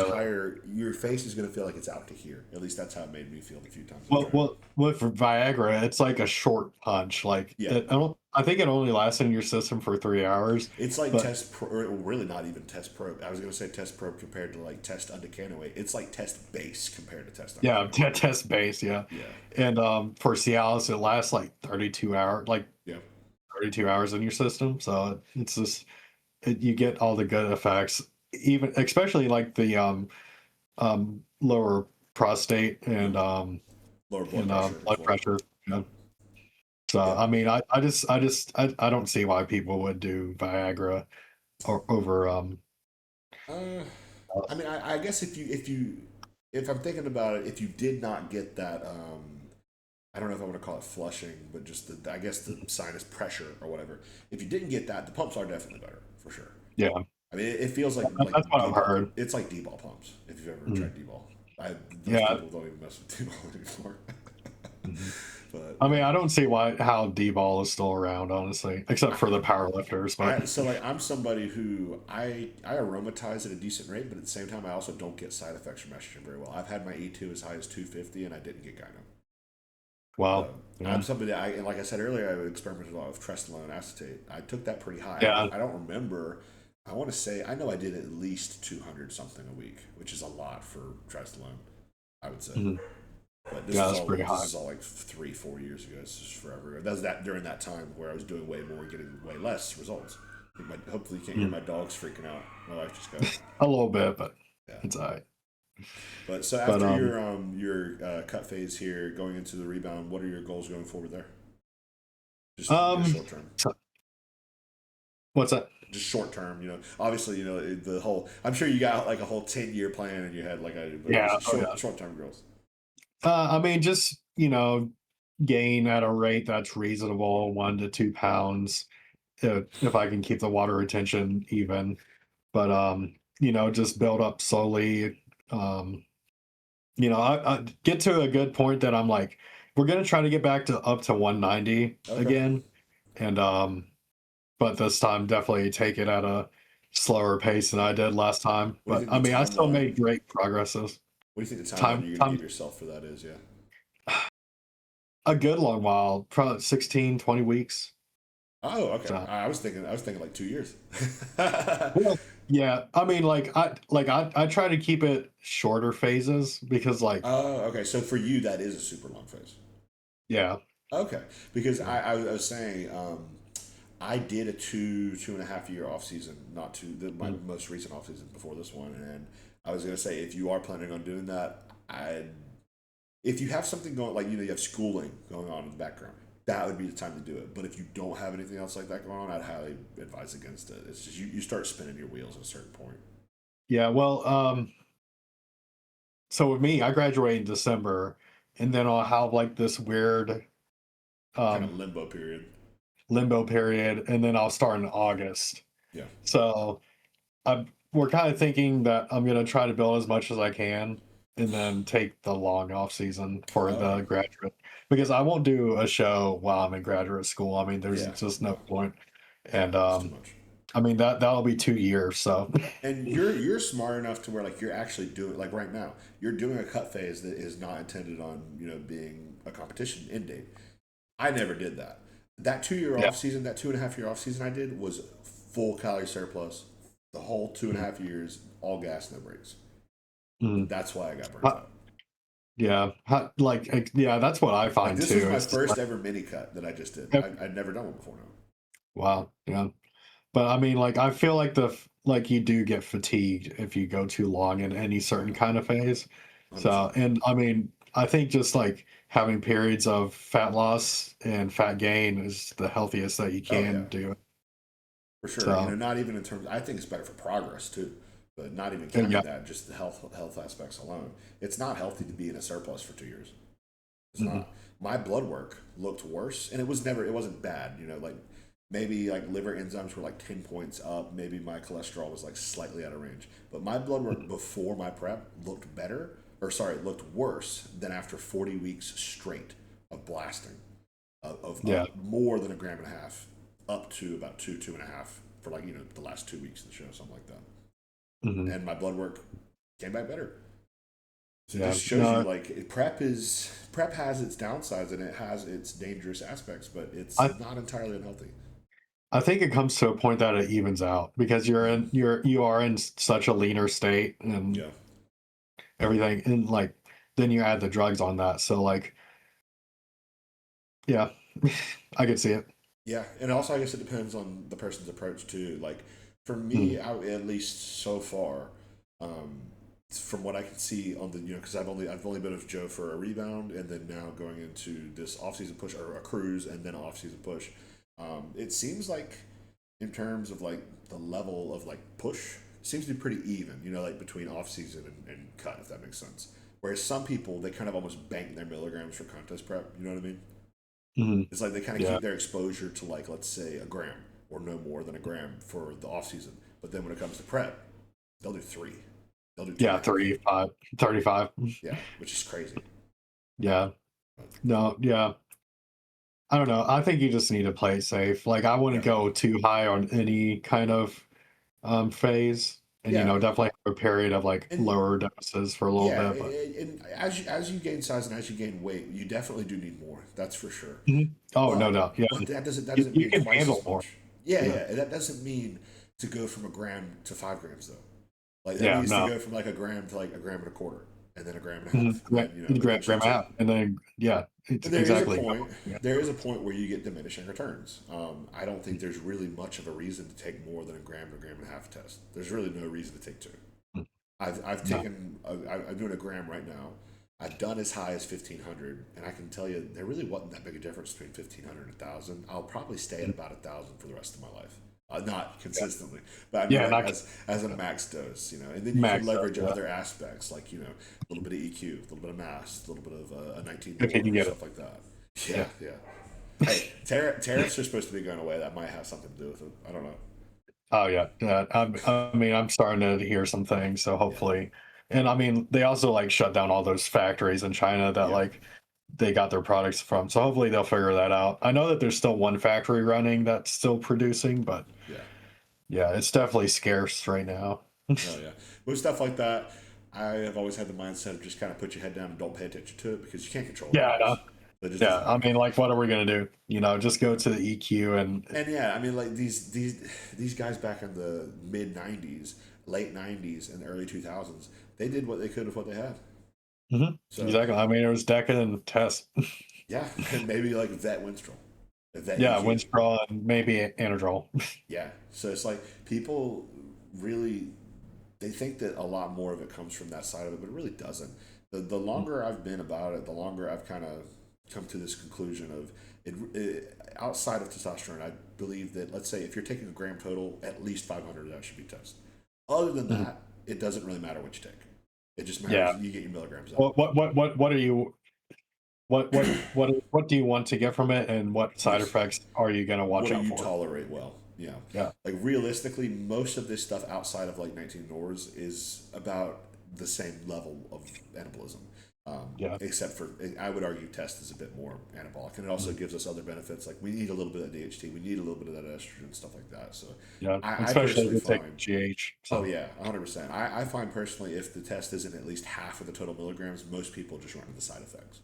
your face is gonna feel like it's out to here. At least that's how it made me feel the few times I've Well, tried it. well, with Viagra, it's like a short punch. Like Yeah, it, I don't. I think it only lasts in your system for 3 hours. it's like But test pro, or really not even test probe. I was gonna say test probe compared to like test undecanoate weight. It's like test base compared to test yeah, undecanoate weight. test base, yeah. Yeah, And for Cialis, it lasts like 32 hours, like yeah. 32 hours in your system. So it's just you get all the good effects, even especially like the lower prostate Mm. Lower blood and pressure as blood well. pressure. You Yep. know? So Yeah. I mean, I don't see why people would do Viagra or over Uh, uh, I mean, I guess if I'm thinking about it, if you did not get that, I don't know if I want to call it flushing, but just I guess the sinus pressure or whatever. If you didn't get that, the pumps are definitely better for sure. yeah, I mean, it feels like that's what I've D-ball. heard. It's like D-ball pumps. If you've ever Mhm. tried D-ball, those Yeah. people don't even mess with D-ball anymore. Mhm. But I yeah, mean, I don't see why how D-ball is still around, honestly, except for the power lifters. But so like I'm somebody who I aromatize at a decent rate, but at the same time I also don't get side effects from estrogen very well. I've had my E2 as high as 250, and I didn't get gyno. wow, So yeah, I'm somebody that and like I said earlier, I experimented a lot with tretinoin acetate. I took that pretty high. yeah, I don't remember. I want to say I know I did at least 200 something a week, which is a lot for tretinoin, I would say. mhm. But Yeah, that's pretty this high. is all like 3 4 years ago. This is forever ago. That was that during that time where I was doing way more, getting way less results. Hopefully you can't hear Mm. my dogs freaking out. My wife just got A little bit, but yeah. it's all right. But so But after your cut phase here, going into the rebound, what are your goals going forward there? Just um, short term. so- what's that? Just short term. Obviously the whole. I'm sure you got like a whole 10-year plan in your head, like I do, but Yeah, just oh yeah. short term goals. I mean, just gain at a rate that's reasonable, 1 to 2 pounds, if I can keep the water retention even. But just build up slowly. Um, I get to a good point that I'm like, we're gonna try to get back to up to 190 Okay. again, and but this time definitely take it at a slower pace than I did last time. What do But you I think the mean, I still timeline? made great progresses. What do you think the timeline Time, you're going to time, give yourself for that is? Yeah. a good long while, probably 16, 20 weeks. Oh, okay. So, I was thinking like 2 years. well, yeah, I mean, I try to keep it shorter phases because, like, Oh, okay. So for you, that is a super long phase. yeah, Okay, because yeah, I was saying I did a 2.5 year off season, not my mm, most recent off season before this one, and I was gonna say if you are planning on doing that, I if you have something going like you have schooling going on in the background, that would be the time to do it. But if you don't have anything else like that going on, I'd highly advise against it. It's just you start spinning your wheels at a certain point. yeah. Well, so with me, I graduate in December, and then I'll have like this weird Kind of um limbo period. limbo period, and then I'll start in August. Yeah. So we're kind of thinking that I'm gonna try to build as much as I can, and then take the long off season for Okay. the graduate because I won't do a show while I'm in graduate school. I mean, there's Yeah. just no No. point. Yeah. And It's too much. I mean that'll be 2 years. So And you're smart enough to where like you're actually doing like right now you're doing a cut phase that is not intended on being a competition end date. I never did that. That 2 year yeah. off season, that 2.5 year off season I did was full calorie surplus. The whole two and a Mhm. half years, all gas, no brakes. Mhm. That's why I got burnt Uh, out. yeah, yeah, that's what I Like find this was too. my It's just first like, ever mini cut that I just did. yep, I'd never done one before now. wow, yeah. But I mean, like, I feel like like you do get fatigued if you go too long in any certain kind of phase. 100%. So, and I mean, I think just like having periods of fat loss and fat gain is the healthiest that you Oh yeah, can do. for sure. So, Not even in terms. I think it's better for progress too, but not even and counting yeah, that, just the health aspects alone. It's not healthy to be in a surplus for 2 years. It's mhm, not. My blood work looked worse, and it was never. It wasn't bad. Like maybe like liver enzymes were like 10 points up. Maybe my cholesterol was like slightly out of range. But my blood work mhm, before my prep looked better, or sorry, looked worse than after 40 weeks straight of blasting yeah, of more than a gram and a half, up to about 2.5 for like the last 2 weeks of the show, something like that. mhm, And my blood work came back better. So it yeah, just shows you no, like prep has its downsides and it has its dangerous aspects, but it's I not entirely unhealthy. I think it comes to a point that it evens out because you are in such a leaner state and Yeah, everything, and like then you add the drugs on that. So like, yeah, I could see it. yeah, and also I guess it depends on the person's approach too. Like For Mm, me, at least so far, um, from what I can see on the because I've only been with Joe for a rebound, and then now going into this offseason push or a cruise, and then an offseason push. It seems like in terms of like the level of like push, it seems to be pretty even. Like between offseason and cut, if that makes sense. Whereas some people they kind of almost bank their milligrams for contest prep. You know what I mean? mm, It's like they kind of yeah, keep their exposure to like let's say a gram or no more than a gram for the off season. But then when it comes to prep, they'll do three. They'll do two and yeah, a half. 35, 35. Yeah, which is crazy. Yeah, But, no, yeah. I don't know. I think you just need to play it safe. Like I wouldn't yeah, go too high on any kind of phase, and yeah, definitely have a period of like and lower doses for a little yeah, bit. But and as you gain size and as you gain weight, you definitely do need more. That's for sure. Mhm. Oh, no But doubt. Yeah, that doesn't you mean can twice handle as more. much. Yeah, Yeah, yeah, and that doesn't mean to go from a gram to 5 grams though. Like that yeah, means to no. go from like a gram to like a gram and a quarter, and then a gram and a Mhm. half, and then Grab eventually my two. app, and then yeah, it's And there is a exactly. point. Yeah. There is a point where you get diminishing returns. I don't think there's really much of a reason to take more than a gram to a gram and a half test. There's really no reason to take two. Mm, I've no. taken. I'm doing a gram right now. I've done as high as 1,500, and I can tell you there really wasn't that big a difference between 1,500 and 1,000. I'll probably stay at Mm, about 1,000 for the rest of my life. Not consistently, but I mean yeah, like not as a max dose, and then you can max up. leverage Yeah, other aspects like a little bit of EQ, a little bit of mass, a little bit of a 19 if you can or get it. stuff like that. Yeah, Yeah. yeah. Hey, tariffs are supposed to be going away. That might have something to do with it. I don't know. Oh yeah, yeah. I mean, I'm starting to hear some things, so Yeah, hopefully. And I mean, they also like shut down all those factories in China that yeah, like they got their products from. So hopefully they'll figure that out. I know that there's still one factory running that's still producing, but yeah. yeah, it's definitely scarce right now. Oh yeah. With stuff like that, I have always had the mindset of just kind of put your head down and don't pay attention to it because you can't control the Yeah, I know. price. It just Yeah, doesn't I work. mean, like, what are we gonna do? Just go to the EQ and And yeah, I mean, like these guys back in the mid '90s, late '90s, and early 2000s, they did what they could with what they had. Mhm. So Exactly. I mean, it was Deca and Test. yeah, and maybe like Vet Winstrol, Vet Yeah, EQ. Winstrol and maybe Anadrol. Yeah. So it's like people really they think that a lot more of it comes from that side of it, but it really doesn't. The longer I've been about it, the longer I've kind of come to this conclusion of outside of testosterone, I believe that let's say if you're taking a gram total, at least 500 of that should be tested. Other than Mhm. that, it doesn't really matter what you take. It just matters Yeah. that you get your milligrams up. What are you what do you want to get from it, and what side Yes. effects are you gonna What watch do out you for? tolerate well? Yeah. Yeah. Like realistically, most of this stuff outside of like 19 Nors is about the same level of anabolism. Yeah. Except for, I would argue, test is a bit more anabolic, and it also Mhm. gives us other benefits. Like we need a little bit of DHT, we need a little bit of that estrogen, stuff like that. So, Yeah. I Especially if personally you take find, GH. oh So yeah, 100%. I find personally, if the test isn't at least half of the total milligrams, most people just run into side effects.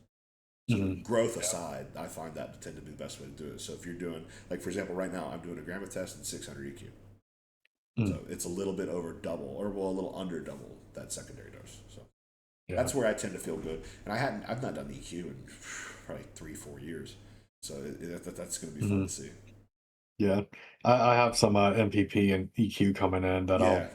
So mhm. growth Yeah. aside, I find that to tend to be the best way to do it. So if you're doing, like for example, right now I'm doing a gram of test and 600 EQ. Mm. So it's a little bit over double, or well, a little under double that secondary dose. So Yeah. that's where I tend to feel good. And I've not done EQ in probably 3, 4 years. So that's going to be fun Mhm. to see. Yeah. I have some MPP and EQ coming in that Yeah, I'll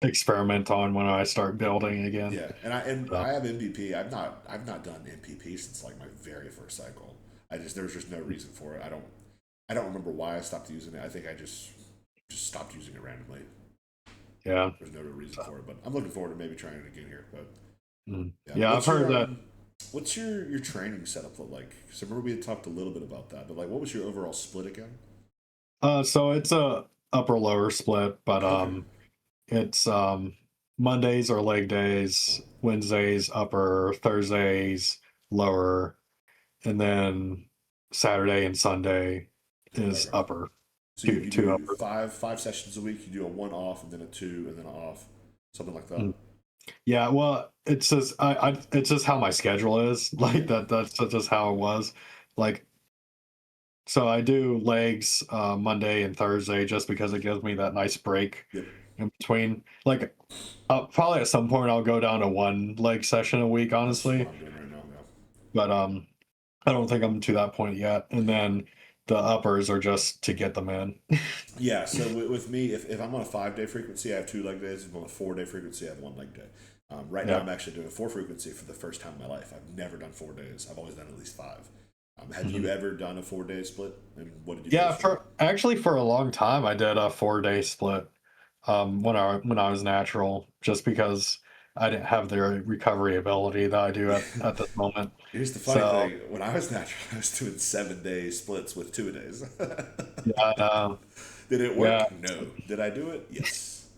experiment on when I start building again. yeah. And Uh, I have MPP. I've not done MPP since like my very first cycle. There's just no reason for it. I don't remember why I stopped using it. I think I just stopped using it randomly. yeah. There's no real reason So, for it, but I'm looking forward to maybe trying it again here. But yeah, yeah, I've heard that. what's your training setup look like? So remember we had talked a little bit about that, but like, what was your overall split again? So it's a upper lower split, but Okay, it's Mondays are leg days, Wednesdays upper, Thursdays lower, and then Saturday and Sunday is okay. upper, So you two do upper. five sessions a week. You do a one off and then a two and then an off, something like that. Mm. Yeah, well, it's just how my schedule is. Like Yeah, that's just how it was. Like so I do legs Monday and Thursday just because it gives me that nice break yep. in between. Like probably at some point I'll go down to one leg session a week, That's what honestly. I'm doing right now. Yeah. But I don't think I'm to that point yet. And then the uppers are just to get them in. Yeah, so with me, if I'm on a 5 day frequency, I have 2 leg days. If I'm on a 4 day frequency, I have 1 leg day. Right now, Yeah. I'm actually doing a 4 frequency for the first time in my life. I've never done 4 days. I've always done at least 5. Have you Mhm. ever done a 4 day split? And what did you Yeah, notice from it? for actually for a long time I did a 4-day split when I was natural, just because I didn't have the recovery ability that I do at this moment. Here's the funny So thing: when I was natural, I was doing 7 day splits with 2 days. yeah, Did it yeah, work? No. Did I do it? Yes.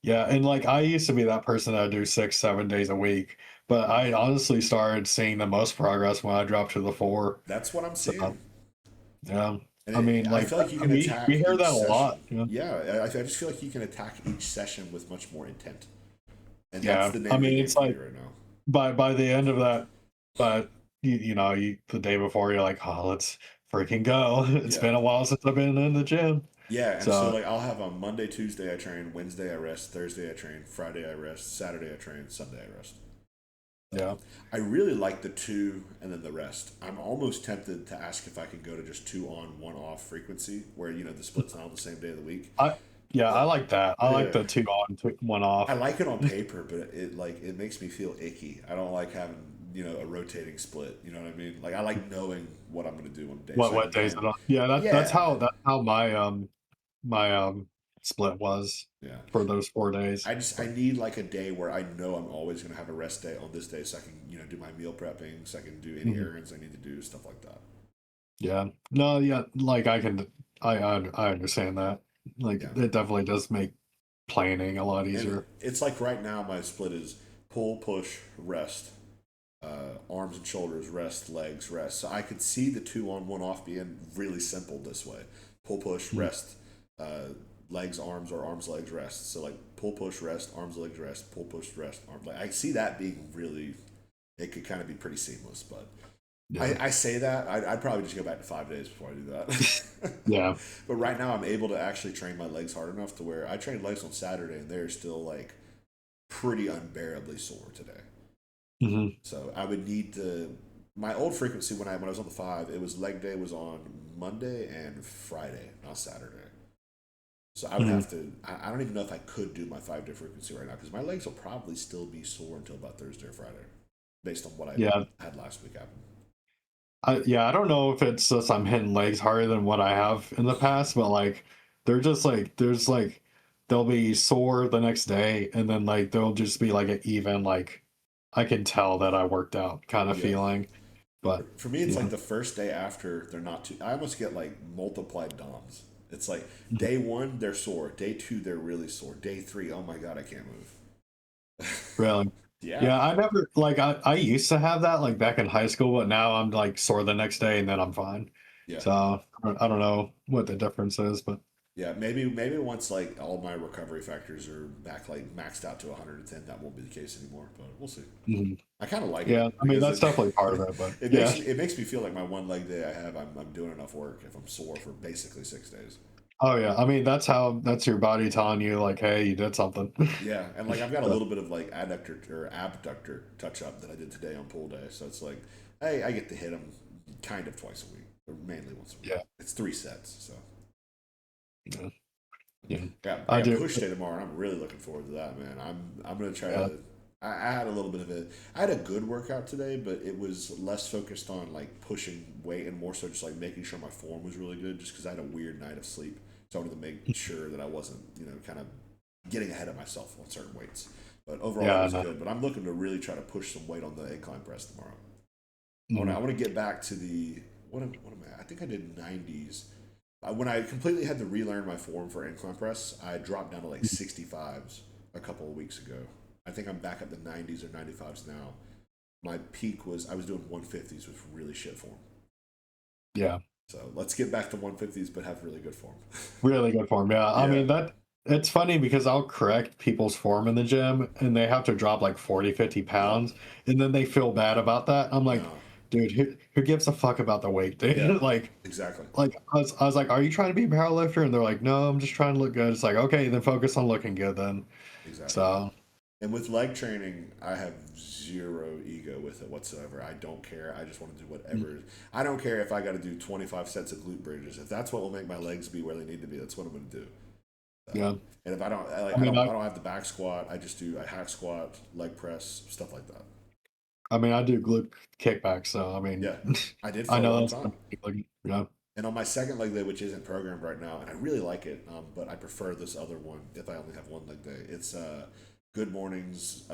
yeah, and like I used to be that person that would do 6, 7 days a week, but I honestly started seeing the most progress when I dropped to the 4. That's what I'm So seeing. yeah, And I mean, I like feel like you can we attack hear each that a lot. session. You know? Yeah, I just feel like you can attack each session with much more intent. And that's Yeah, the I name of the mean, game it's for me like right now. by the end of that, but the day before you're like, oh, let's freaking go. It's Yeah. been a while since I've been in the gym. Yeah, and so So like I'll have on Monday, Tuesday I train, Wednesday I rest, Thursday I train, Friday I rest, Saturday I train, Sunday I rest. yeah, I really like the two and then the rest. I'm almost tempted to ask if I can go to just 2 on, 1 off frequency, where the split's not on the same day of the week. I yeah, I But like that. I like yeah, the 2 on, 1 I off. like it on paper, but it makes me feel icky. I don't like having a rotating split. You know what I mean? Like I like knowing what I'm going to do on the day, so I What can days plan. it on? Yeah, Yeah, that's how my split was yeah. for those 4 days. I need like a day where I know I'm always going to have a rest day on this day, so I can do my meal prepping, so I can do any Mhm. errands I need to do, stuff like that. Yeah. No, yeah, like I understand that. Like Yeah. it definitely does make planning a lot And easier. it's like right now my split is pull, push, rest, arms and shoulders, rest, legs, rest. So I could see the 2 on, 1 off being really simple this way: pull, push, Mhm. rest, legs, arms, or arms, legs, rest. So like pull, push, rest, arms, legs, rest, pull, push, rest, arms. Like I see that being really, it could kind of be pretty seamless. But Yeah. I say that I'd probably just go back to 5 days before I do that. Yeah. But right now I'm able to actually train my legs hard enough to where I trained legs on Saturday and they're still like pretty unbearably sore today. Hmm. So I would need to. My old frequency when I was on the 5, it was leg day was on Monday and Friday, not Saturday. So I would Hmm. have to. I don't even know if I could do my 5 day frequency right now because my legs will probably still be sore until about Thursday or Friday, based on what I Yeah. had last week happen. I don't know if it's just I'm hitting legs harder than what I have in the past, but like they're just like there's like they'll be sore the next day, and then like they'll just be like an even like I can tell that I worked out kind of Yeah. feeling. But For me, it's yeah. like the first day after they're not too. I almost get like multiplied DOMs. It's like Mhm. day 1 they're sore, day 2 they're really sore, day 3 oh my god I can't move. Really. Yeah, Yeah, I never like I used to have that like back in high school, but now I'm like sore the next day and then I'm fine. yeah, So I don't know what the difference is, but yeah. Maybe once like all my recovery factors are back like maxed out to 110, that won't be the case anymore. But we'll see. mhm. I kind of like Yeah, it I mean because that's definitely part of it, but yeah. it makes me feel like my 1 leg day I have I'm doing enough work if I'm sore for basically 6 days. Oh yeah, I mean that's your body telling you like, hey, you did something. Yeah, and like I've got a So, little bit of like adductor or abductor touch up that I did today on pull day, so it's like, hey, I get to hit them kind of twice a week, or mainly once a week. yeah, It's 3 sets, so yeah, yeah. yeah, I I got do. push day tomorrow, and I'm really looking forward to that, man. I'm gonna try Yeah. to. I had a little bit of it. I had a good workout today, but it was less focused on like pushing weight and more so just like making sure my form was really good, just because I had a weird night of sleep, so I wanted to make sure that I wasn't kind of getting ahead of myself on certain weights. But overall, it Yeah, I was know. good. But I'm looking to really try to push some weight on the incline press tomorrow. I Mhm. want to get back to the what am I? I think I did 90s. When I completely had to relearn my form for incline press, I dropped down to like 65s a couple of weeks ago. I think I'm back up to 90s or 95s now. My peak was I was doing 150s with really shit form. Yeah. So let's get back to 150s, but have really good form. Really good form. Yeah. I Yeah, mean that it's funny because I'll correct people's form in the gym and they have to drop like 40, 50 yep, pounds and then they feel bad about that. I'm like, no, dude, who gives a fuck about the weight, yeah, dude? exactly, I was like, are you trying to be a power lifter? And they're like, no, I'm just trying to look good. It's like, okay, then focus on looking good then. exactly. So And with leg training, I have zero ego go with it whatsoever. I don't care. I just want to do whatever. I don't care if I got to do 25 sets of glute bridges. If that's what will make my legs be where they need to be, that's what I'm going to do. Yeah. And if I don't, I mean, I don't have the back squat. I just do a hack squat, leg press, stuff like that. I do glute kickbacks, so I mean, Yeah, I did for I a know long that's time. like, yeah. And on my second leg day, which isn't programmed right now, and I really like it, but I prefer this other one if I only have one leg day. It's Good Mornings,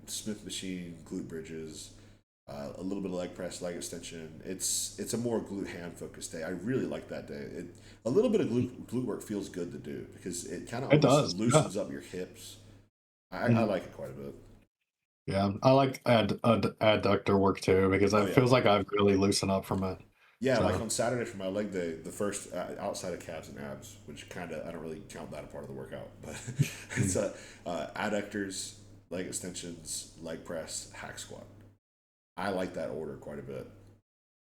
Smith machine, glute bridges, a little bit of leg press, leg extension. It's a more glute ham focused day. I really like that day. A little bit of glute work feels good to do because it kind of It almost does. Yeah. loosens up your hips. I Mhm. like it quite a bit. Yeah. I like adductor work too because Oh it yeah. feels like I've really loosened up from it. Yeah, like So on Saturday for my leg day, the first outside of calves and abs, which kind of I don't really count that a part of the workout, but it's mm, adductors, leg extensions, leg press, hack squat. I like that order quite a bit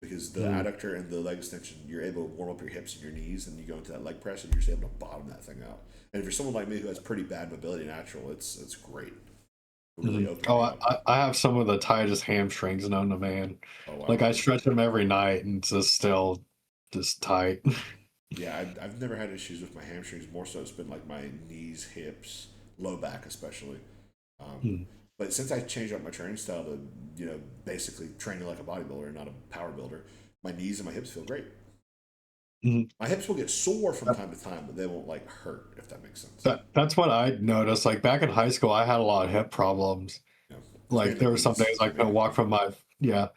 because the mm. adductor and the leg extension, you're able to warm up your hips and your knees, and you go into that leg press, and you're just able to bottom that thing out. And if you're someone like me who has pretty bad mobility natural, it's great. It really Mhm. opens Oh, me I, up. I I have some of the tightest hamstrings known to man. Oh Like wow. I stretch them every night and it's just still just tight. Yeah, I've never had issues with my hamstrings. More so, it's been like my knees, hips, low back, especially. Um, Mm, but since I changed up my training style to, basically training like a bodybuilder, not a power builder, my knees and my hips feel great. mhm. My hips will get sore from time to time, but they won't like hurt, if that makes sense. That's what I noticed. Like back in high school, I had a lot of hip problems. It's Like mainly there were some knees days I for couldn't me. walk from my yeah,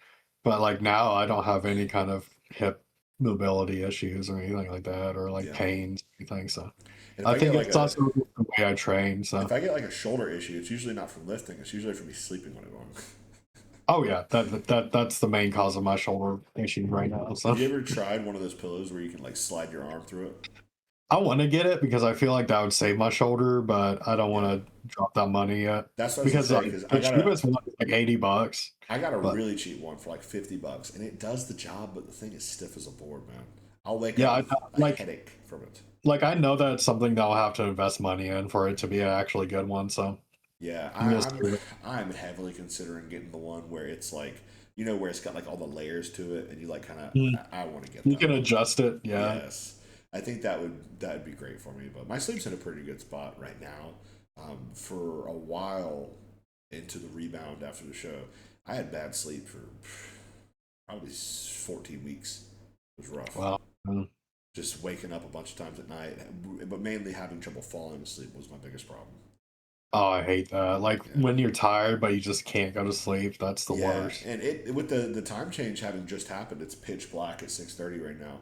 but like now I don't have any kind of hip mobility issues or anything like that, or like Yeah, pains, anything. So and I think it's also the way I train. if So I get like a shoulder issue, it's usually not from lifting. It's usually from me sleeping when I'm on. oh yeah, that's the main cause of my shoulder issue right now. Have So you ever tried one of those pillows where you can like slide your arm through it? I want to get it because I feel like that would save my shoulder, but I don't Yeah, want to drop that money yet that's what I was gonna because say like because the cheapest one is like $80. I got a But really cheap one for like $50, and it does the job. But the thing is stiff as a board, man. I'll wake yeah, up I with a headache from it. I know that it's something that I'll have to invest money in for it to be an actually good one. So Yeah, I'm gonna see it. I'm heavily considering getting the one where it's like where it's got like all the layers to it, and you like kind of Mm, I want to get you that can one. adjust it. Yeah. Yes, I think that would be great for me. But my sleep's in a pretty good spot right now. For a while into the rebound after the show, I had bad sleep for probably 14 weeks. It was rough. Wow. Mm. Just waking up a bunch of times at night, but mainly having trouble falling asleep was my biggest problem. Oh, I hate that. Like Yeah. when you're tired, but you just can't go to sleep. That's the Yeah, worst. and it with the time change having just happened, it's pitch black at 6:30 right now.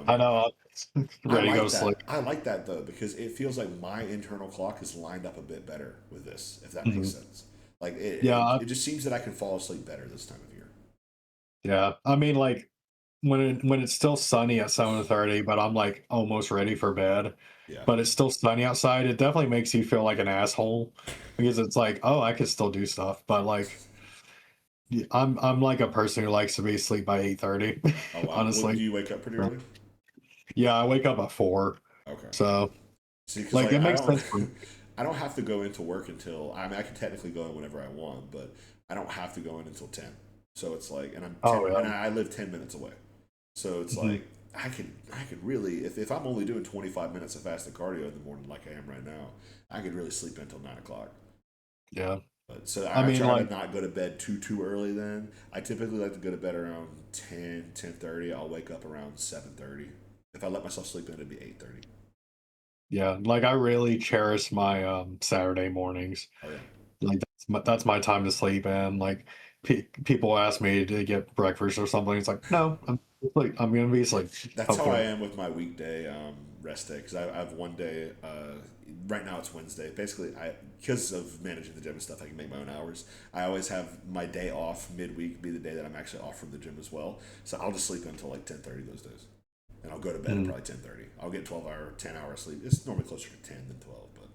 I know. I'm I ready to go to like sleep. that. I like that though because it feels like my internal clock is lined up a bit better with this, if that makes Mhm. sense. Like it, Yeah. it, it just seems that I can fall asleep better this time of year. Yeah. I mean, like when it's still sunny at 7:30, but I'm like almost ready for bed, Yeah, but it's still sunny outside, it definitely makes you feel like an asshole because it's like, oh, I could still do stuff, but like I'm like a person who likes to be asleep by 8:30, oh wow. Well, do honestly. you wake up pretty So, early? yeah, I wake up at 4. Okay. So See, because like like it I makes don't, sense for me. I don't have to go into work until I mean I can technically go in whenever I want, but I don't have to go in until 10. So it's like, and I'm Oh 10, yeah. and I live 10 minutes away. So it's Mhm. like I could really if I'm only doing 25 minutes of fasted cardio in the morning like I am right now, I could really sleep until 9 o'clock. Yeah. But so I I mean try to like not go to bed too early. Then I typically like to go to bed around 10:30. I'll wake up around 7:30. If I let myself sleep in, it'd be 8:30. yeah, like I really cherish my Saturday mornings. Oh yeah. Like that's my time to sleep in. Like people ask me to get breakfast or something. It's like, no, I'm gonna be asleep. That's how I Hopefully. am with my weekday rest day because I have one day. Right now it's Wednesday. Basically, I because of managing the gym and stuff, I can make my own hours. I always have my day off midweek be the day that I'm actually off from the gym as well. So I'll just sleep until like 10:30 those days, and I'll go to bed at Mm, probably 10:30. I'll get 12-hour, 10-hour sleep. It's normally closer to 10 than 12, but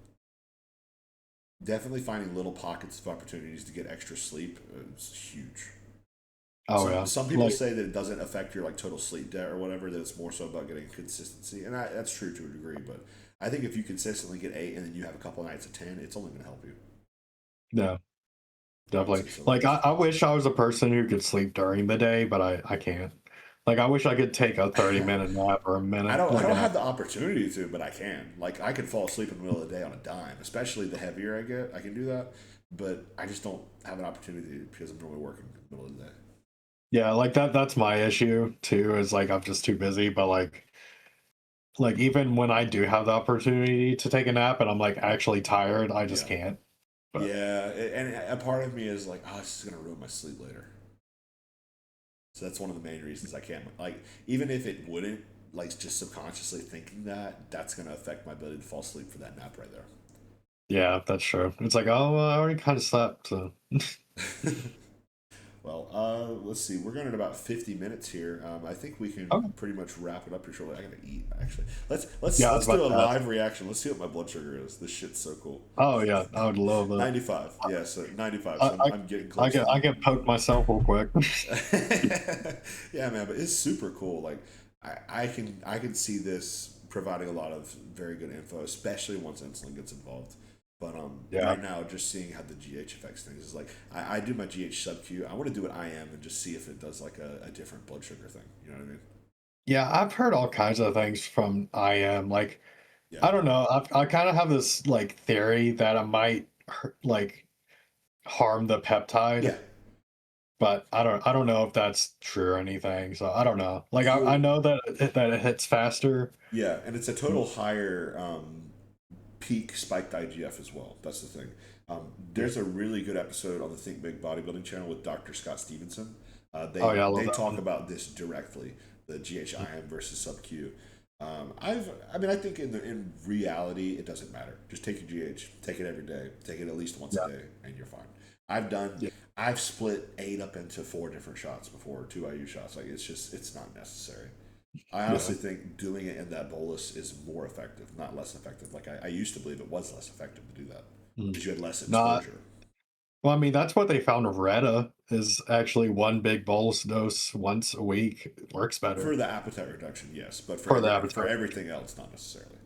definitely finding little pockets of opportunities to get extra sleep is huge. oh Some yeah. some people Like say that it doesn't affect your like total sleep debt or whatever. That it's more so about getting consistency, and that's true to a degree. But I think if you consistently get 8 and then you have a couple of nights of 10, it's only going to help you. yeah. definitely. Since Like I wish I was a person who could sleep during the day, but I can't. Like I wish I could take a 30-minute nap or a minute, I like don't an hour. have the opportunity to, but I can. Like I could fall asleep in the middle of the day on a dime, especially the heavier I get. I can do that, but I just don't have an opportunity because I'm normally working in the middle of the day. Yeah, like that's my issue too, is like I'm just too busy, but like even when I do have the opportunity to take a nap and I'm like actually tired, I just Yeah, can't. But yeah, and a part of me is like, oh, this is gonna ruin my sleep later. So that's one of the main reasons I can't. Like, even if it wouldn't, like, just subconsciously thinking that, that's gonna affect my ability to fall asleep for that nap right yeah, that's true. It's like, oh, well, I already kind of slept, so there. Well, let's see. We're going at about 50 minutes here. I think we can okay. pretty much wrap it up here shortly. I gotta eat actually. Yeah, I was Let's do about a to ask. live reaction. Let's see what my blood sugar is. This shit's so cool. Oh yeah, I would love that. 95. Yeah, so 95. I So I, I'm getting close to I the. get poked myself real quick. Yeah, man, but it's super cool. Like I can see this providing a lot of very good info, especially once insulin gets involved. But Yeah. right now, just seeing how the GH affects things is like I do my GH sub Q. I want to do what I am and just see if it does like a different blood sugar thing. You know what I mean? Yeah, I've heard all kinds of things from IM. Like, Yeah. I don't know. I kind of have this like theory that I might like harm the peptide, Yeah. but I don't know if that's true or anything. So I don't know. Like I Well, know that that it hits faster. yeah, and it's a total higher peak spiked IGF as well. That's the thing. Yeah. There's a really good episode on the Think Big Bodybuilding channel with Dr. Scott Stevenson. Oh yeah, I love They that talk one. about this directly, the GHIM versus sub Q. I mean I think in reality it doesn't matter. Just take your GH, take it every day, take it at least once a Yeah. day, and you're fine. I've done Yeah. I've split 8 up into 4 different shots before, 2 IU shots. Like it's not necessary. I Yeah. honestly think doing it in that bolus is more effective, not less effective. Like I used to believe it was less effective to do that Mm. because you had less No, exposure well, I mean, that's what they found of Retta is actually one big bolus dose once a week works for better the appetite reduction. Yes, but for the for appetite. everything else, not necessarily.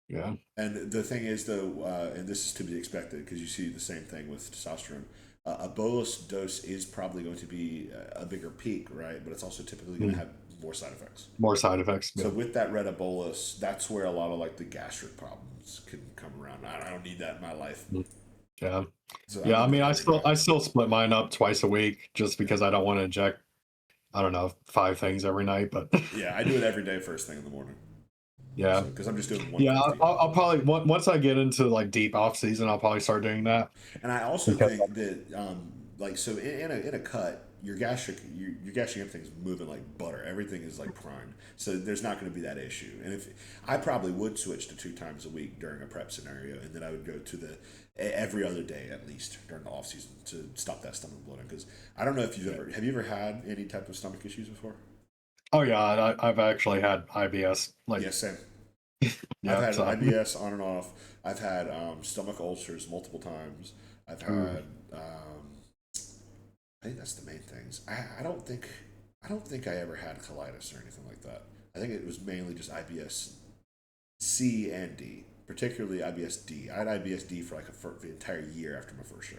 Yeah. And the thing is, though, and this is to be expected because you see the same thing with testosterone. A bolus dose is probably going to be a bigger peak, right? But it's also typically going to Mm. have more side effects. More side effects. So Yeah. with that Retta bolus, that's where a lot of like the gastric problems can come around. I don't need that in my life. Mm. Yeah. So I've Yeah. been I mean, doing it every day. I still split mine up twice a week just Yeah. because I don't want to inject, I don't know, 5 things every night. But Yeah, I do it every day first thing in the morning. yeah. So because I'm just doing Yeah. 150. I'll probably, once I get into like deep off season, I'll probably start doing that And I also because, think that like so in a cut, your gastric emptying is moving like butter. Everything is like primed. So there's not going to be that issue. And if I probably would switch to 2 times a week during a prep scenario, and then I would go to the every other day at least during the off season to stop that stomach bloating. Because I don't know if yeah. have you ever had any type of stomach issues before? Oh, yeah. I've actually had IBS. Like, Yes, same. I've yeah. had So, IBS on and off. I've had stomach ulcers multiple times. I've ooh, had I think that's the main things. I don't think I ever had colitis or anything like that. I think it was mainly just IBS C and D, particularly IBS D. I had IBS D for like for the entire year after my first show.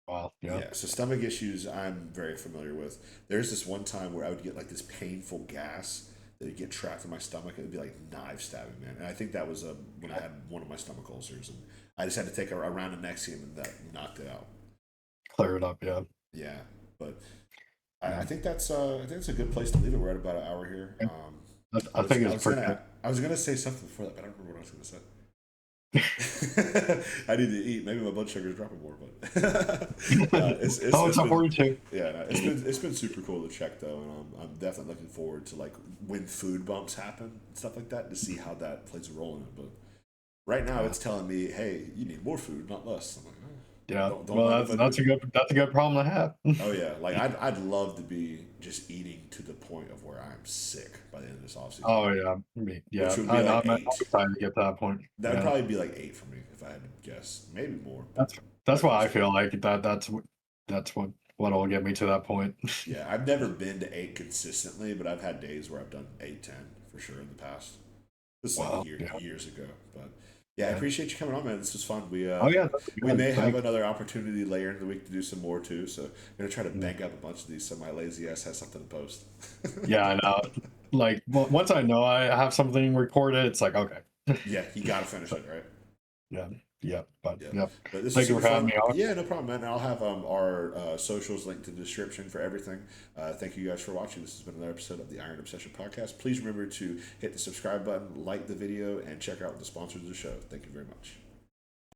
wow. Yeah. Yeah, so stomach issues I'm very familiar with. There's this one time where I would get like this painful gas that would get trapped in my stomach. It would be like knife stabbing, man. And I think that was when I had one of my stomach ulcers, and I just had to take a round of Nexium, and that knocked it out. Clear it up. Yeah. Yeah, but Yeah. I think that's a good place to leave it. We're at about an hour here. Yeah. I think it's pretty good. I was gonna say something before that, but I don't remember what I was gonna say. I need to eat. Maybe my blood sugar is dropping more, but Oh, it's it's a been 42. yeah, no, it's been super cool to check though, and I'm definitely looking forward to like when food bumps happen and stuff like that to see how that plays a role in it. But right now, Yeah. it's telling me, hey, you need more food, not less. I'm like, Yeah. don't Well, mind if I do. that's a good problem to have. Oh yeah, like I'd love to be just eating to the point of where I'm sick by the end of this off season, Oh yeah. Me. which Yeah. would be like I'm 8. excited to get to that point. That would Yeah. probably be like 8 for me if I had to guess, maybe more, but That's that's why we'll I see. feel like that's what'll get me to that point. Yeah, I've never been to 8 consistently, but I've had days where I've done 8, 10 for sure in the past. This is like Wow. Yeah. years ago, but Yeah, I Yeah. appreciate you coming on, man. This was fun. Oh yeah, that'd be We good. may have Thanks. another opportunity later in the week to do some more too. So I'm gonna try to Yeah. bank up a bunch of these so my lazy ass has something to post. Yeah, I know. Like once I know I have something recorded, it's like okay. Yeah, you gotta finish But it, right? yeah, yeah, but Yeah, yep. but this was Thank you super for having fun. me on. Yeah, no problem, man. I'll have our socials linked in the description for everything. Thank you guys for watching. This has been another episode of the Iron Obsession Podcast. Please remember to hit the subscribe button, like the video, and check out the sponsors of the show. Thank you very much.